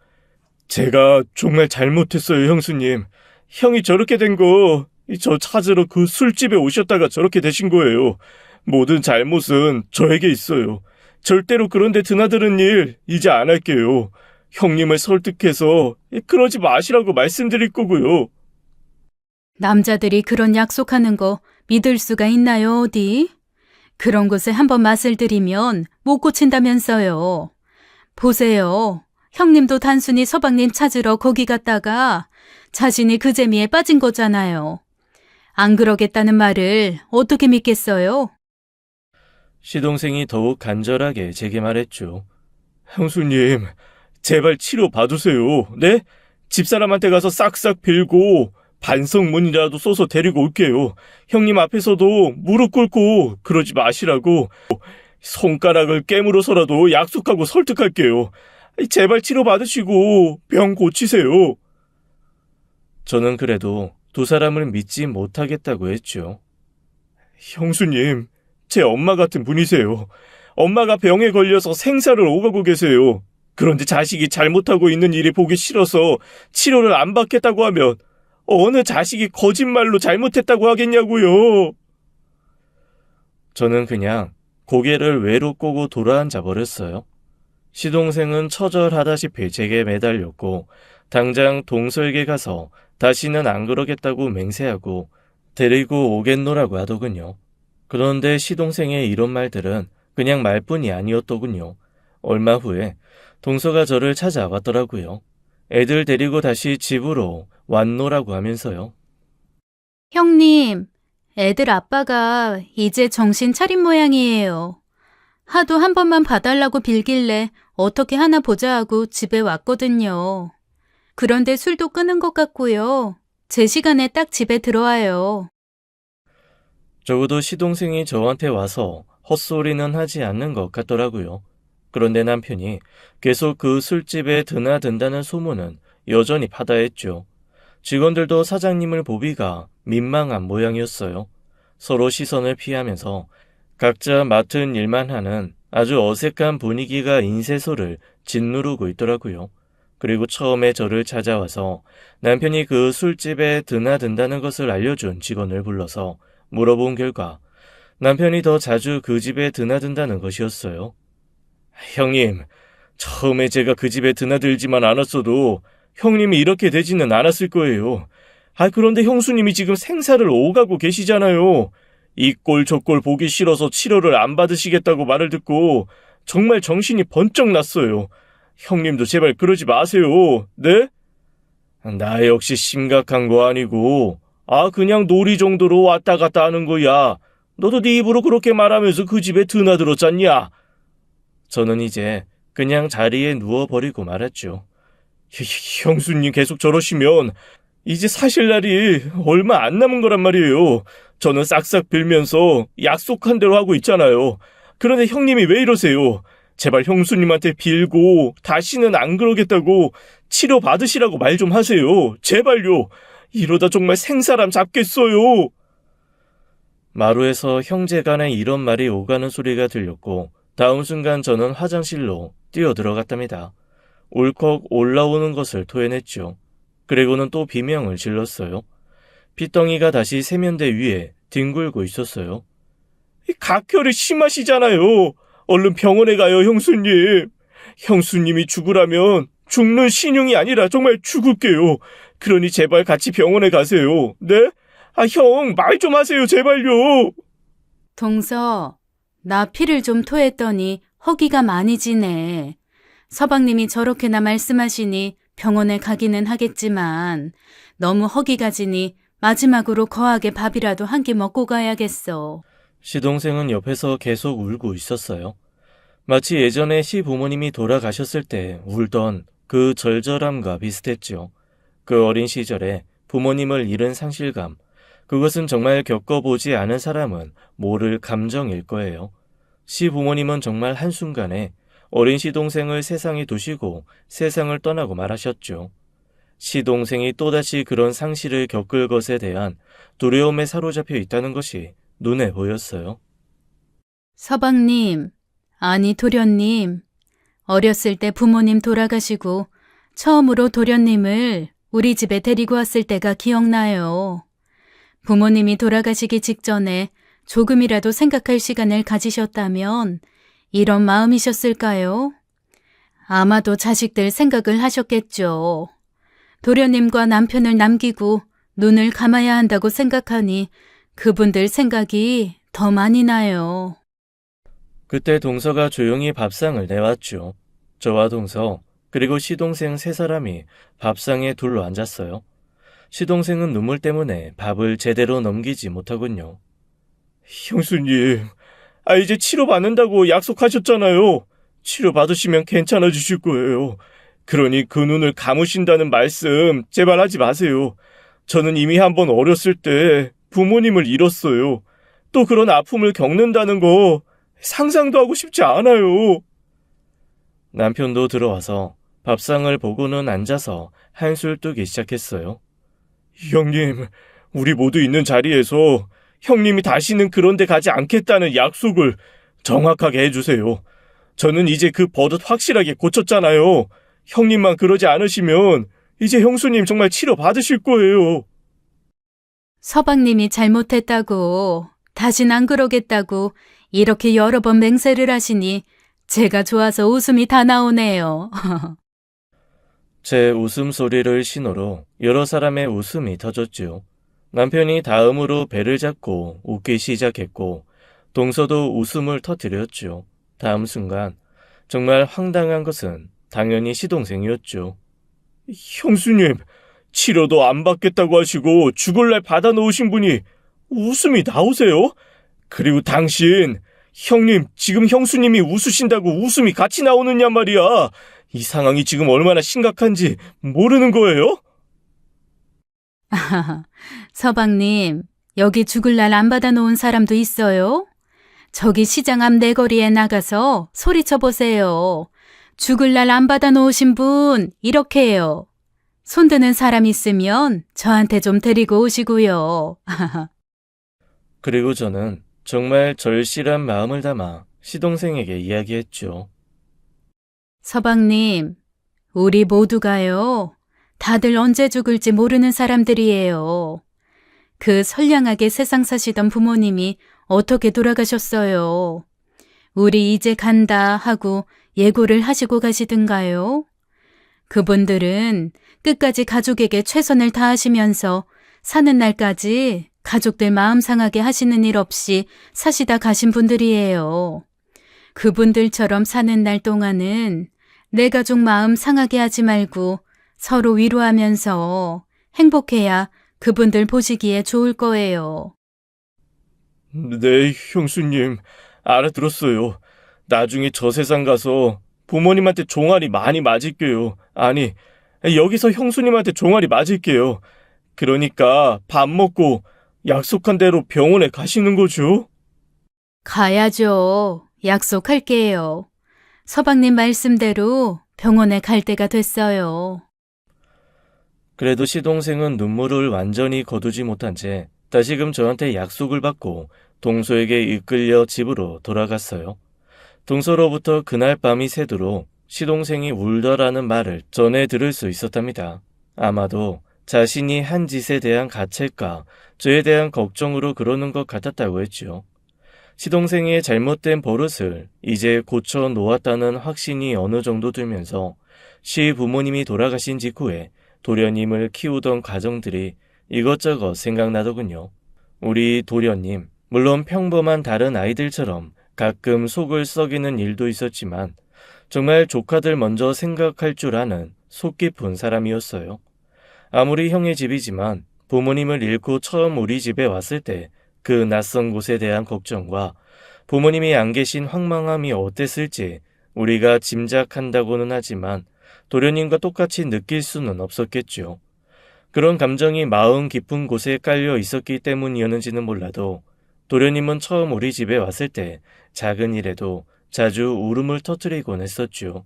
S1: 제가 정말 잘못했어요, 형수님. 형이 저렇게 된 거 저 찾으러 그 술집에 오셨다가 저렇게 되신 거예요. 모든 잘못은 저에게 있어요. 절대로 그런 데 드나드는 일 이제 안 할게요. 형님을 설득해서 그러지 마시라고 말씀드릴 거고요.
S2: 남자들이 그런 약속하는 거 믿을 수가 있나요, 어디? 그런 곳에 한번 맛을 들이면 못 고친다면서요. 보세요. 형님도 단순히 서방님 찾으러 거기 갔다가 자신이 그 재미에 빠진 거잖아요. 안 그러겠다는 말을 어떻게 믿겠어요?
S1: 시동생이 더욱 간절하게 제게 말했죠. 형수님, 제발 치료 받으세요. 네? 집사람한테 가서 싹싹 빌고 반성문이라도 써서 데리고 올게요. 형님 앞에서도 무릎 꿇고 그러지 마시라고 손가락을 깨물어서라도 약속하고 설득할게요. 제발 치료 받으시고 병 고치세요. 저는 그래도 두 사람을 믿지 못하겠다고 했죠. 형수님, 제 엄마 같은 분이세요. 엄마가 병에 걸려서 생사를 오가고 계세요. 그런데 자식이 잘못하고 있는 일이 보기 싫어서 치료를 안 받겠다고 하면 어느 자식이 거짓말로 잘못했다고 하겠냐고요. 저는 그냥 고개를 외로 꼬고 돌아앉아 버렸어요. 시동생은 처절하다시피 제게 매달렸고 당장 동서에게 가서 다시는 안 그러겠다고 맹세하고 데리고 오겠노라고 하더군요. 그런데 시동생의 이런 말들은 그냥 말뿐이 아니었더군요. 얼마 후에 동서가 저를 찾아왔더라고요. 애들 데리고 다시 집으로 왔노라고 하면서요.
S2: 형님, 애들 아빠가 이제 정신 차린 모양이에요. 하도 한 번만 봐달라고 빌길래 어떻게 하나 보자 하고 집에 왔거든요. 그런데 술도 끊은 것 같고요. 제 시간에 딱 집에 들어와요.
S1: 적어도 시동생이 저한테 와서 헛소리는 하지 않는 것 같더라고요. 그런데 남편이 계속 그 술집에 드나든다는 소문은 여전히 파다했죠. 직원들도 사장님을 보기가 민망한 모양이었어요. 서로 시선을 피하면서 각자 맡은 일만 하는 아주 어색한 분위기가 인쇄소를 짓누르고 있더라고요. 그리고 처음에 저를 찾아와서 남편이 그 술집에 드나든다는 것을 알려준 직원을 불러서 물어본 결과 남편이 더 자주 그 집에 드나든다는 것이었어요. 형님, 처음에 제가 그 집에 드나들지만 않았어도 형님이 이렇게 되지는 않았을 거예요. 그런데 형수님이 지금 생사를 오가고 계시잖아요. 이 꼴 저 꼴 보기 싫어서 치료를 안 받으시겠다고 말을 듣고 정말 정신이 번쩍 났어요. 형님도 제발 그러지 마세요. 네? 나 역시 심각한 거 아니고 그냥 놀이 정도로 왔다 갔다 하는 거야. 너도 네 입으로 그렇게 말하면서 그 집에 드나들었잖냐? 저는 이제 그냥 자리에 누워버리고 말았죠. 형수님 계속 저러시면 이제 사실 날이 얼마 안 남은 거란 말이에요. 저는 싹싹 빌면서 약속한 대로 하고 있잖아요. 그런데 형님이 왜 이러세요? 제발 형수님한테 빌고 다시는 안 그러겠다고 치료 받으시라고 말 좀 하세요. 제발요. 이러다 정말 생사람 잡겠어요. 마루에서 형제간에 이런 말이 오가는 소리가 들렸고 다음 순간 저는 화장실로 뛰어들어갔답니다. 울컥 올라오는 것을 토해냈죠. 그리고는 또 비명을 질렀어요. 핏덩이가 다시 세면대 위에 뒹굴고 있었어요. 각혈이 심하시잖아요. 얼른 병원에 가요, 형수님. 형수님이 죽으라면 죽는 신용이 아니라 정말 죽을게요. 그러니 제발 같이 병원에 가세요. 네? 형, 말 좀 하세요, 제발요.
S2: 동서, 나 피를 좀 토했더니 허기가 많이 지네. 서방님이 저렇게나 말씀하시니 병원에 가기는 하겠지만 너무 허기가 지니 마지막으로 거하게 밥이라도 한 끼 먹고 가야겠어.
S1: 시동생은 옆에서 계속 울고 있었어요. 마치 예전에 시부모님이 돌아가셨을 때 울던 그 절절함과 비슷했죠. 그 어린 시절에 부모님을 잃은 상실감, 그것은 정말 겪어보지 않은 사람은 모를 감정일 거예요. 시부모님은 정말 한순간에 어린 시동생을 세상에 두시고 세상을 떠나고 말하셨죠. 시동생이 또다시 그런 상실을 겪을 것에 대한 두려움에 사로잡혀 있다는 것이 눈에 보였어요.
S2: 서방님, 아니 도련님, 어렸을 때 부모님 돌아가시고 처음으로 도련님을 우리 집에 데리고 왔을 때가 기억나요. 부모님이 돌아가시기 직전에 조금이라도 생각할 시간을 가지셨다면 이런 마음이셨을까요? 아마도 자식들 생각을 하셨겠죠. 도련님과 남편을 남기고 눈을 감아야 한다고 생각하니 그분들 생각이 더 많이 나요.
S1: 그때 동서가 조용히 밥상을 내왔죠. 저와 동서 그리고 시동생 세 사람이 밥상에 둘러 앉았어요. 시동생은 눈물 때문에 밥을 제대로 넘기지 못하군요. 형수님, 이제 치료받는다고 약속하셨잖아요. 치료받으시면 괜찮아지실 거예요. 그러니 그 눈을 감으신다는 말씀 제발 하지 마세요. 저는 이미 한번 어렸을 때 부모님을 잃었어요. 또 그런 아픔을 겪는다는 거 상상도 하고 싶지 않아요. 남편도 들어와서 밥상을 보고는 앉아서 한술 뜨기 시작했어요. 형님, 우리 모두 있는 자리에서 형님이 다시는 그런 데 가지 않겠다는 약속을 정확하게 해주세요. 저는 이제 그 버릇 확실하게 고쳤잖아요. 형님만 그러지 않으시면 이제 형수님 정말 치료 받으실 거예요.
S2: 서방님이 잘못했다고, 다신 안 그러겠다고 이렇게 여러 번 맹세를 하시니 제가 좋아서 웃음이 다 나오네요.
S1: 제 웃음소리를 신호로 여러 사람의 웃음이 터졌지요. 남편이 다음으로 배를 잡고 웃기 시작했고 동서도 웃음을 터뜨렸죠. 다음 순간 정말 황당한 것은 당연히 시동생이었죠. 형수님, 치료도 안 받겠다고 하시고 죽을 날 받아놓으신 분이 웃음이 나오세요? 그리고 당신, 형님, 지금 형수님이 웃으신다고 웃음이 같이 나오느냐 말이야. 이 상황이 지금 얼마나 심각한지 모르는 거예요?
S2: 서방님, 여기 죽을 날 안 받아놓은 사람도 있어요? 저기 시장 앞 내거리에 나가서 소리쳐 보세요. 죽을 날 안 받아놓으신 분 이렇게 해요. 손드는 사람 있으면 저한테 좀 데리고 오시고요.
S1: 그리고 저는 정말 절실한 마음을 담아 시동생에게 이야기했죠.
S2: 서방님, 우리 모두가요. 다들 언제 죽을지 모르는 사람들이에요. 그 선량하게 세상 사시던 부모님이 어떻게 돌아가셨어요? 우리 이제 간다 하고 예고를 하시고 가시든가요? 그분들은 끝까지 가족에게 최선을 다하시면서 사는 날까지 가족들 마음 상하게 하시는 일 없이 사시다 가신 분들이에요. 그분들처럼 사는 날 동안은 내 가족 마음 상하게 하지 말고 서로 위로하면서 행복해야 그분들 보시기에 좋을 거예요.
S1: 네, 형수님, 알아들었어요. 나중에 저 세상 가서 부모님한테 종아리 많이 맞을게요. 아니, 여기서 형수님한테 종아리 맞을게요. 그러니까 밥 먹고 약속한 대로 병원에 가시는 거죠?
S2: 가야죠. 약속할게요. 서방님 말씀대로 병원에 갈 때가 됐어요.
S1: 그래도 시동생은 눈물을 완전히 거두지 못한 채 다시금 저한테 약속을 받고 동서에게 이끌려 집으로 돌아갔어요. 동서로부터 그날 밤이 새도록 시동생이 울더라는 말을 전해 들을 수 있었답니다. 아마도 자신이 한 짓에 대한 가책과 저에 대한 걱정으로 그러는 것 같았다고 했죠. 시동생의 잘못된 버릇을 이제 고쳐 놓았다는 확신이 어느 정도 들면서 시부모님이 돌아가신 직후에 도련님을 키우던 가정들이 이것저것 생각나더군요. 우리 도련님, 물론 평범한 다른 아이들처럼 가끔 속을 썩이는 일도 있었지만 정말 조카들 먼저 생각할 줄 아는 속 깊은 사람이었어요. 아무리 형의 집이지만 부모님을 잃고 처음 우리 집에 왔을 때 그 낯선 곳에 대한 걱정과 부모님이 안 계신 황망함이 어땠을지 우리가 짐작한다고는 하지만 도련님과 똑같이 느낄 수는 없었겠죠. 그런 감정이 마음 깊은 곳에 깔려 있었기 때문이었는지는 몰라도 도련님은 처음 우리 집에 왔을 때 작은 일에도 자주 울음을 터뜨리곤 했었죠.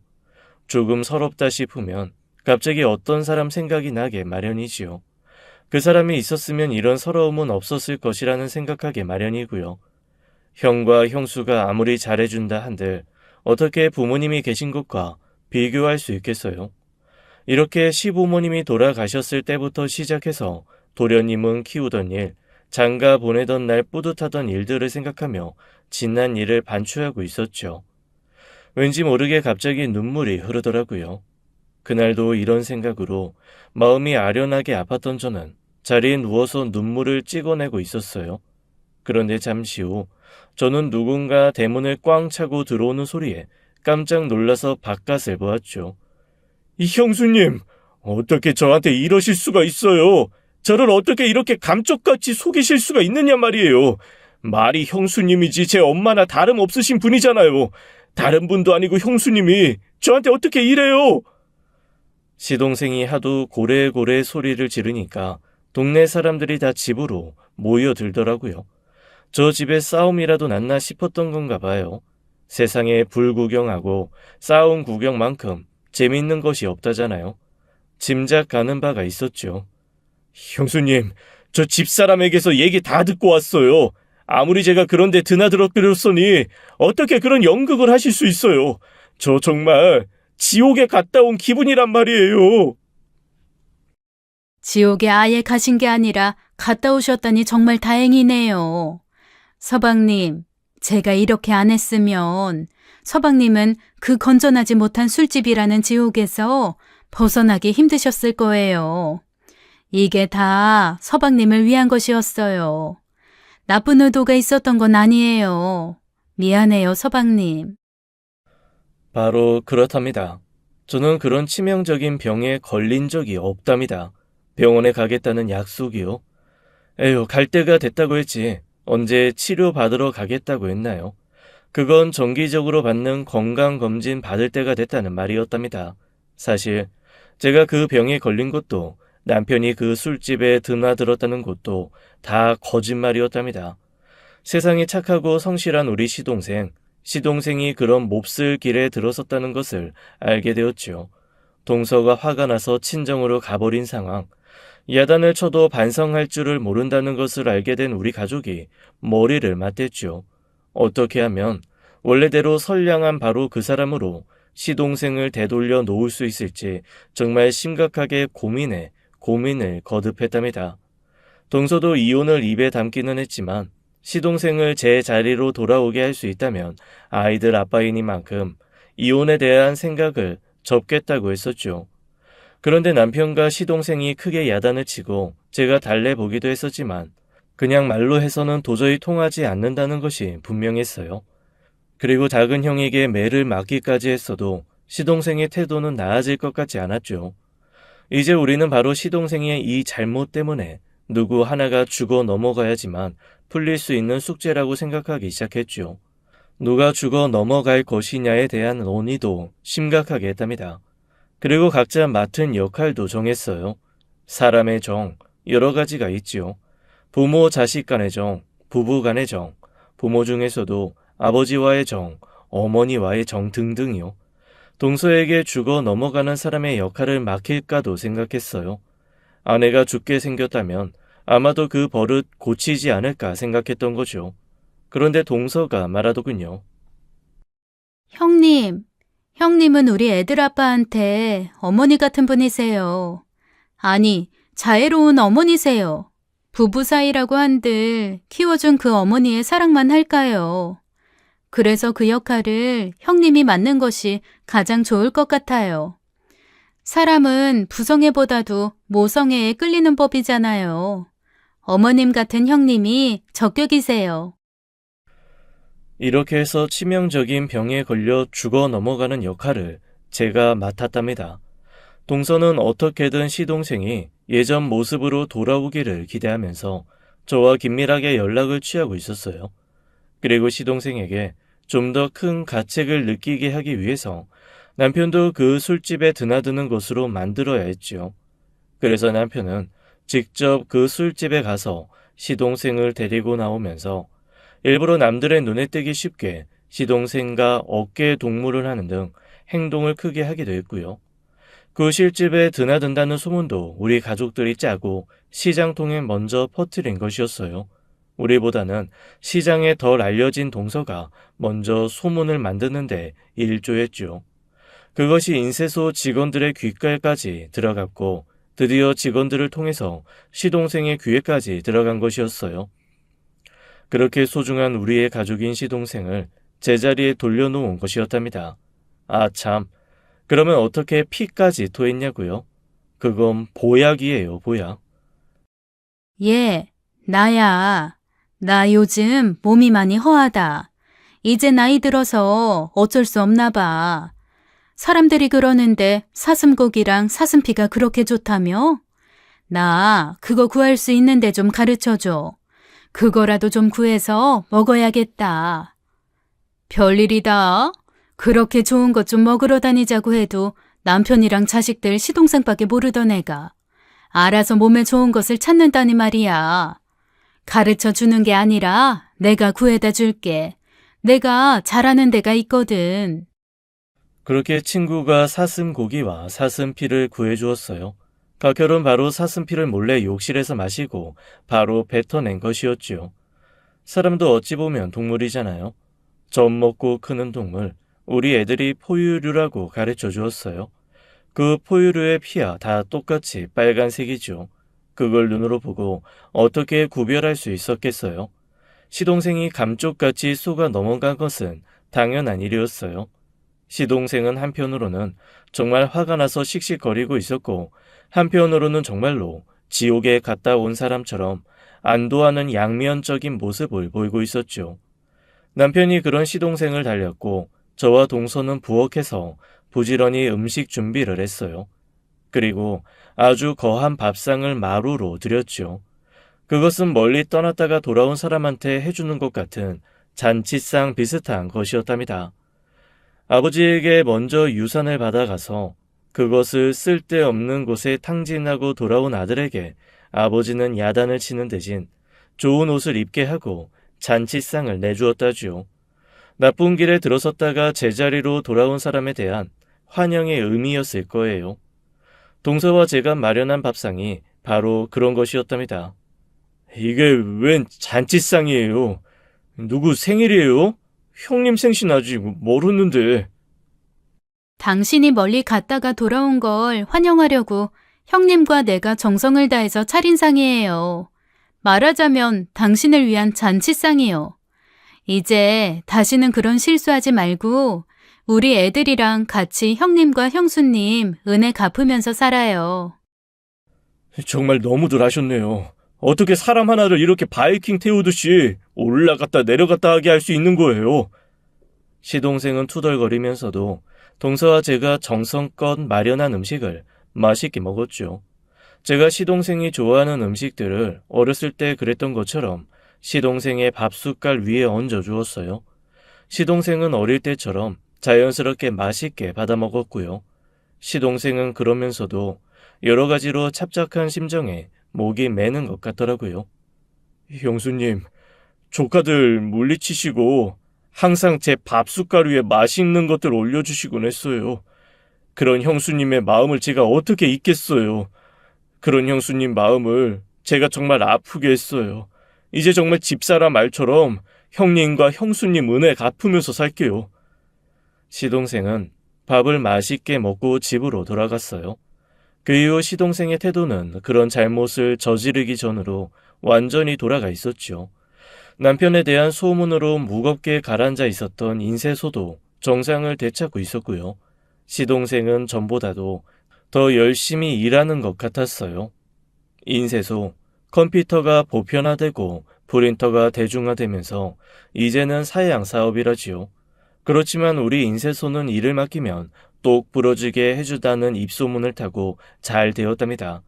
S1: 조금 서럽다 싶으면 갑자기 어떤 사람 생각이 나게 마련이지요. 그 사람이 있었으면 이런 서러움은 없었을 것이라는 생각하게 마련이고요. 형과 형수가 아무리 잘해준다 한들 어떻게 부모님이 계신 것과 비교할 수 있겠어요? 이렇게 시부모님이 돌아가셨을 때부터 시작해서 도련님은 키우던 일, 장가 보내던 날 뿌듯하던 일들을 생각하며 지난 일을 반추하고 있었죠. 왠지 모르게 갑자기 눈물이 흐르더라고요. 그날도 이런 생각으로 마음이 아련하게 아팠던 저는 자리에 누워서 눈물을 찍어내고 있었어요. 그런데 잠시 후 저는 누군가 대문을 꽝 차고 들어오는 소리에 깜짝 놀라서 바깥을 보았죠. 이 형수님, 어떻게 저한테 이러실 수가 있어요? 저를 어떻게 이렇게 감쪽같이 속이실 수가 있느냐 말이에요. 말이 형수님이지 제 엄마나 다름없으신 분이잖아요. 다른 분도 아니고 형수님이 저한테 어떻게 이래요? 시동생이 하도 고래고래 소리를 지르니까 동네 사람들이 다 집으로 모여들더라고요. 저 집에 싸움이라도 났나 싶었던 건가 봐요. 세상에 불구경하고 싸움 구경만큼 재밌는 것이 없다잖아요. 짐작 가는 바가 있었죠. 형수님, 저 집사람에게서 얘기 다 듣고 왔어요. 아무리 제가 그런데 드나들었으니 어떻게 그런 연극을 하실 수 있어요? 저 정말 지옥에 갔다 온 기분이란 말이에요.
S2: 지옥에 아예 가신 게 아니라 갔다 오셨다니 정말 다행이네요. 서방님, 제가 이렇게 안 했으면 서방님은 그 건전하지 못한 술집이라는 지옥에서 벗어나기 힘드셨을 거예요. 이게 다 서방님을 위한 것이었어요. 나쁜 의도가 있었던 건 아니에요. 미안해요, 서방님.
S1: 바로 그렇답니다. 저는 그런 치명적인 병에 걸린 적이 없답니다. 병원에 가겠다는 약속이요. 에휴, 갈 때가 됐다고 했지. 언제 치료받으러 가겠다고 했나요? 그건 정기적으로 받는 건강검진 받을 때가 됐다는 말이었답니다. 사실 제가 그 병에 걸린 것도 남편이 그 술집에 드나들었다는 것도 다 거짓말이었답니다. 세상이 착하고 성실한 우리 시동생이 그런 몹쓸 길에 들어섰다는 것을 알게 되었죠. 동서가 화가 나서 친정으로 가버린 상황. 야단을 쳐도 반성할 줄을 모른다는 것을 알게 된 우리 가족이 머리를 맞댔죠. 어떻게 하면 원래대로 선량한 바로 그 사람으로 시동생을 되돌려 놓을 수 있을지 정말 심각하게 고민을 거듭했답니다. 동서도 이혼을 입에 담기는 했지만 시동생을 제 자리로 돌아오게 할 수 있다면 아이들 아빠이니만큼 이혼에 대한 생각을 접겠다고 했었죠. 그런데 남편과 시동생이 크게 야단을 치고 제가 달래보기도 했었지만 그냥 말로 해서는 도저히 통하지 않는다는 것이 분명했어요. 그리고 작은 형에게 매를 맞기까지 했어도 시동생의 태도는 나아질 것 같지 않았죠. 이제 우리는 바로 시동생의 이 잘못 때문에 누구 하나가 죽어 넘어가야지만 풀릴 수 있는 숙제라고 생각하기 시작했죠. 누가 죽어 넘어갈 것이냐에 대한 논의도 심각하게 했답니다. 그리고 각자 맡은 역할도 정했어요. 사람의 정, 여러 가지가 있지요. 부모 자식 간의 정, 부부 간의 정, 부모 중에서도 아버지와의 정, 어머니와의 정 등등이요. 동서에게 죽어 넘어가는 사람의 역할을 맡길까도 생각했어요. 아내가 죽게 생겼다면 아마도 그 버릇 고치지 않을까 생각했던 거죠. 그런데 동서가 말하더군요.
S2: 형님은 우리 애들 아빠한테 어머니 같은 분이세요. 아니, 자애로운 어머니세요. 부부 사이라고 한들 키워준 그 어머니의 사랑만 할까요? 그래서 그 역할을 형님이 맡는 것이 가장 좋을 것 같아요. 사람은 부성애보다도 모성애에 끌리는 법이잖아요. 어머님 같은 형님이 적격이세요.
S1: 이렇게 해서 치명적인 병에 걸려 죽어 넘어가는 역할을 제가 맡았답니다. 동서는 어떻게든 시동생이 예전 모습으로 돌아오기를 기대하면서 저와 긴밀하게 연락을 취하고 있었어요. 그리고 시동생에게 좀 더 큰 가책을 느끼게 하기 위해서 남편도 그 술집에 드나드는 것으로 만들어야 했지요. 그래서 남편은 직접 그 술집에 가서 시동생을 데리고 나오면서 일부러 남들의 눈에 띄기 쉽게 시동생과 어깨 동무를 하는 등 행동을 크게 하기도 했고요. 그 술집에 드나든다는 소문도 우리 가족들이 짜고 시장통에 먼저 퍼뜨린 것이었어요. 우리보다는 시장에 덜 알려진 동서가 먼저 소문을 만드는데 일조했죠. 그것이 인쇄소 직원들의 귓가에까지 들어갔고 드디어 직원들을 통해서 시동생의 귀에까지 들어간 것이었어요. 그렇게 소중한 우리의 가족인 시동생을 제자리에 돌려놓은 것이었답니다. 아 참, 그러면 어떻게 피까지 토했냐고요? 그건 보약이에요, 보약.
S2: 예, 나야. 나 요즘 몸이 많이 허하다. 이제 나이 들어서 어쩔 수 없나 봐. 사람들이 그러는데 사슴고기랑 사슴피가 그렇게 좋다며? 나 그거 구할 수 있는데 좀 가르쳐줘. 그거라도 좀 구해서 먹어야겠다. 별일이다. 그렇게 좋은 것 좀 먹으러 다니자고 해도 남편이랑 자식들 시동생밖에 모르던 애가 알아서 몸에 좋은 것을 찾는다니 말이야. 가르쳐 주는 게 아니라 내가 구해다 줄게. 내가 잘하는 데가 있거든.
S1: 그렇게 친구가 사슴고기와 사슴피를 구해주었어요. 각혈은 바로 사슴피를 몰래 욕실에서 마시고 바로 뱉어낸 것이었지요. 사람도 어찌 보면 동물이잖아요. 젖 먹고 크는 동물, 우리 애들이 포유류라고 가르쳐 주었어요. 그 포유류의 피야 다 똑같이 빨간색이죠. 그걸 눈으로 보고 어떻게 구별할 수 있었겠어요? 시동생이 감쪽같이 쏘가 넘어간 것은 당연한 일이었어요. 시동생은 한편으로는 정말 화가 나서 씩씩거리고 있었고, 한편으로는 정말로 지옥에 갔다 온 사람처럼 안도하는 양면적인 모습을 보이고 있었죠. 남편이 그런 시동생을 달렸고 저와 동서는 부엌에서 부지런히 음식 준비를 했어요. 그리고 아주 거한 밥상을 마루로 드렸죠. 그것은 멀리 떠났다가 돌아온 사람한테 해주는 것 같은 잔치상 비슷한 것이었답니다. 아버지에게 먼저 유산을 받아가서 그것을 쓸데없는 곳에 탕진하고 돌아온 아들에게 아버지는 야단을 치는 대신 좋은 옷을 입게 하고 잔치상을 내주었다지요. 나쁜 길에 들어섰다가 제자리로 돌아온 사람에 대한 환영의 의미였을 거예요. 동서와 제가 마련한 밥상이 바로 그런 것이었답니다. 이게 웬 잔치상이에요? 누구 생일이에요? 형님 생신 아직 모르는데.
S2: 당신이 멀리 갔다가 돌아온 걸 환영하려고 형님과 내가 정성을 다해서 차린 상이에요. 말하자면 당신을 위한 잔치상이요. 이제 다시는 그런 실수하지 말고 우리 애들이랑 같이 형님과 형수님 은혜 갚으면서 살아요.
S1: 정말 너무들 하셨네요. 어떻게 사람 하나를 이렇게 바이킹 태우듯이 올라갔다 내려갔다 하게 할 수 있는 거예요? 시동생은 투덜거리면서도 동서와 제가 정성껏 마련한 음식을 맛있게 먹었죠. 제가 시동생이 좋아하는 음식들을 어렸을 때 그랬던 것처럼 시동생의 밥숟갈 위에 얹어주었어요. 시동생은 어릴 때처럼 자연스럽게 맛있게 받아 먹었고요. 시동생은 그러면서도 여러 가지로 찹찹한 심정에 목이 메는 것 같더라고요. 형수님, 조카들 물리치시고 항상 제 밥숟갈 위에 맛있는 것들 올려주시곤 했어요. 그런 형수님의 마음을 제가 어떻게 잊겠어요. 그런 형수님 마음을 제가 정말 아프게 했어요. 이제 정말 집사람 말처럼 형님과 형수님 은혜 갚으면서 살게요. 시동생은 밥을 맛있게 먹고 집으로 돌아갔어요. 그 이후 시동생의 태도는 그런 잘못을 저지르기 전으로 완전히 돌아가 있었죠. 남편에 대한 소문으로 무겁게 가라앉아 있었던 인쇄소도 정상을 되찾고 있었고요. 시동생은 전보다도 더 열심히 일하는 것 같았어요. 인쇄소, 컴퓨터가 보편화되고 프린터가 대중화되면서 이제는 사양 사업이라지요. 그렇지만 우리 인쇄소는 일을 맡기면 똑 부러지게 해주다는 입소문을 타고 잘 되었답니다.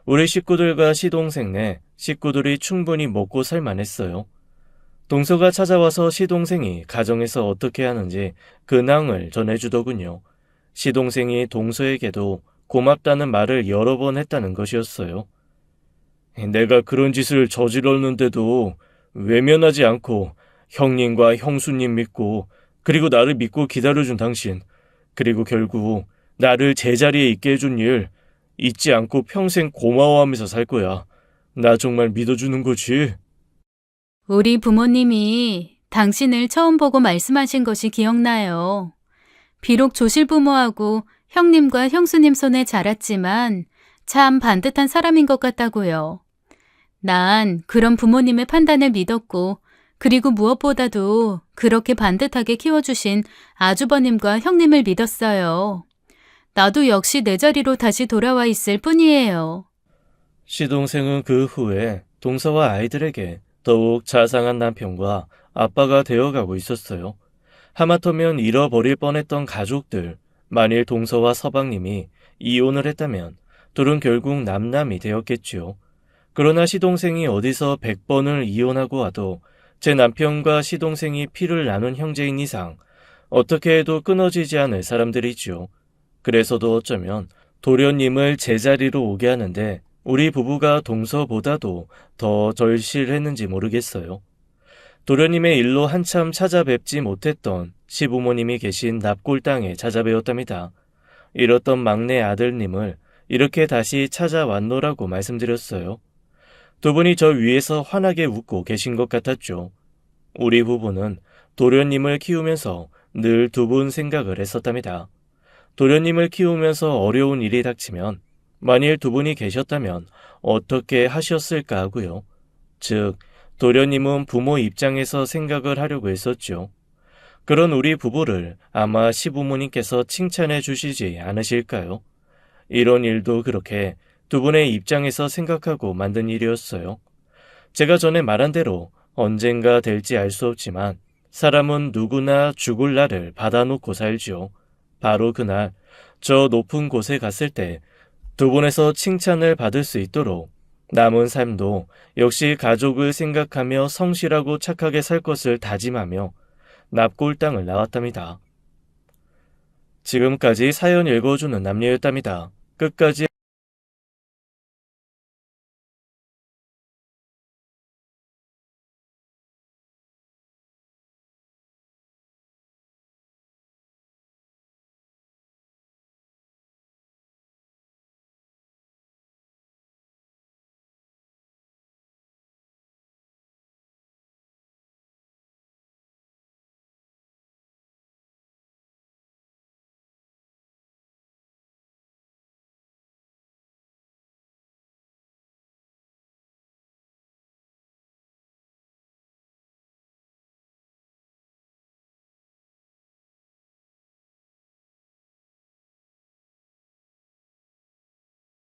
S1: 우리 식구들과 시동생 내 식구들이 충분히 먹고 살만했어요. 동서가 찾아와서 시동생이 가정에서 어떻게 하는지 근황을 전해주더군요. 시동생이 동서에게도 고맙다는 말을 여러 번 했다는 것이었어요. 내가 그런 짓을 저질렀는데도 외면하지 않고 형님과 형수님 믿고 그리고 나를 믿고 기다려준 당신, 그리고 결국 나를 제자리에 있게 해준 일 잊지 않고 평생 고마워하면서 살 거야. 나 정말 믿어주는 거지?
S2: 우리 부모님이 당신을 처음 보고 말씀하신 것이 기억나요. 비록 조실부모하고 형님과 형수님 손에 자랐지만 참 반듯한 사람인 것 같다고요. 난 그런 부모님의 판단을 믿었고 그리고 무엇보다도 그렇게 반듯하게 키워주신 아주버님과 형님을 믿었어요. 나도 역시 내 자리로 다시 돌아와 있을 뿐이에요.
S1: 시동생은 그 후에 동서와 아이들에게 더욱 자상한 남편과 아빠가 되어가고 있었어요. 하마터면 잃어버릴 뻔했던 가족들, 만일 동서와 서방님이 이혼을 했다면 둘은 결국 남남이 되었겠죠. 그러나 시동생이 어디서 100번을 이혼하고 와도 제 남편과 시동생이 피를 나눈 형제인 이상 어떻게 해도 끊어지지 않을 사람들이죠. 그래서도 어쩌면 도련님을 제자리로 오게 하는데 우리 부부가 동서보다도 더 절실했는지 모르겠어요. 도련님의 일로 한참 찾아뵙지 못했던 시부모님이 계신 납골 땅에 찾아뵈었답니다. 잃었던 막내 아들님을 이렇게 다시 찾아왔노라고 말씀드렸어요. 두 분이 저 위에서 환하게 웃고 계신 것 같았죠. 우리 부부는 도련님을 키우면서 늘 두 분 생각을 했었답니다. 도련님을 키우면서 어려운 일이 닥치면 만일 두 분이 계셨다면 어떻게 하셨을까 하고요. 즉, 도련님은 부모 입장에서 생각을 하려고 했었죠. 그런 우리 부부를 아마 시부모님께서 칭찬해 주시지 않으실까요? 이런 일도 그렇게 두 분의 입장에서 생각하고 만든 일이었어요. 제가 전에 말한 대로 언젠가 될지 알 수 없지만 사람은 누구나 죽을 날을 받아놓고 살죠. 바로 그날 저 높은 곳에 갔을 때 두 분에서 칭찬을 받을 수 있도록 남은 삶도 역시 가족을 생각하며 성실하고 착하게 살 것을 다짐하며 납골 땅을 나왔답니다. 지금까지 사연 읽어주는 남녀였답니다. 끝까지